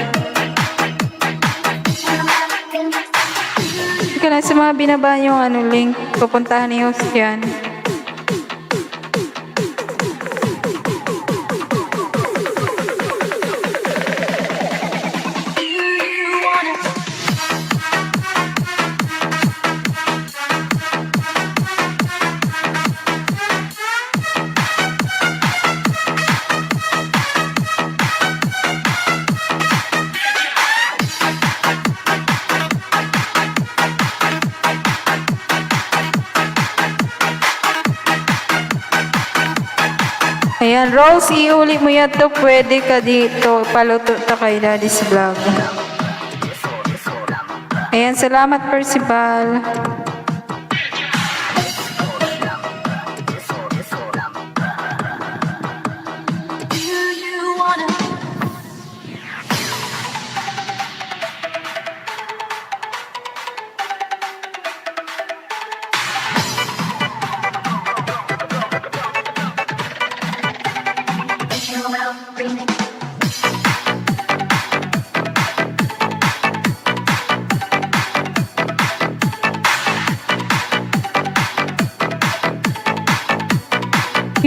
Hindi ka na sa mga binaba yung link, pupuntahan ni host yan. Ayan, Rose, iuli mo yan to. Pwede ka dito. Paluto ta kay Daddy's Vlog. Ayan, salamat, Percival.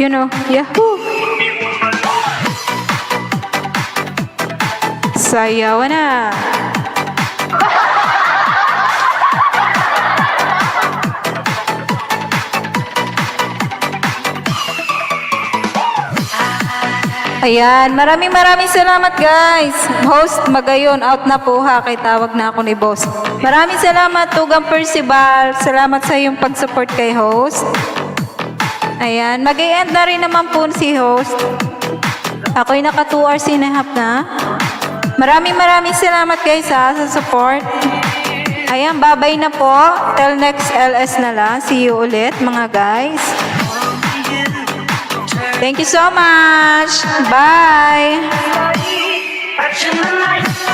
You know, yahoo! Sayawan na! Ayan, maraming salamat guys. Host Magayon, out na po ha, kay tawag na ako ni boss. Maraming salamat Tugang Percival. Salamat sa iyong pag-support kay host. Ayan, mag-i-end na rin naman po si host. Ako'y naka 2 hours and a half na. Maraming salamat guys ha, sa support. Ayan, bye-bye na po. Till next LS na lang. See you ulit mga guys. Thank you so much. Bye. Watching the light.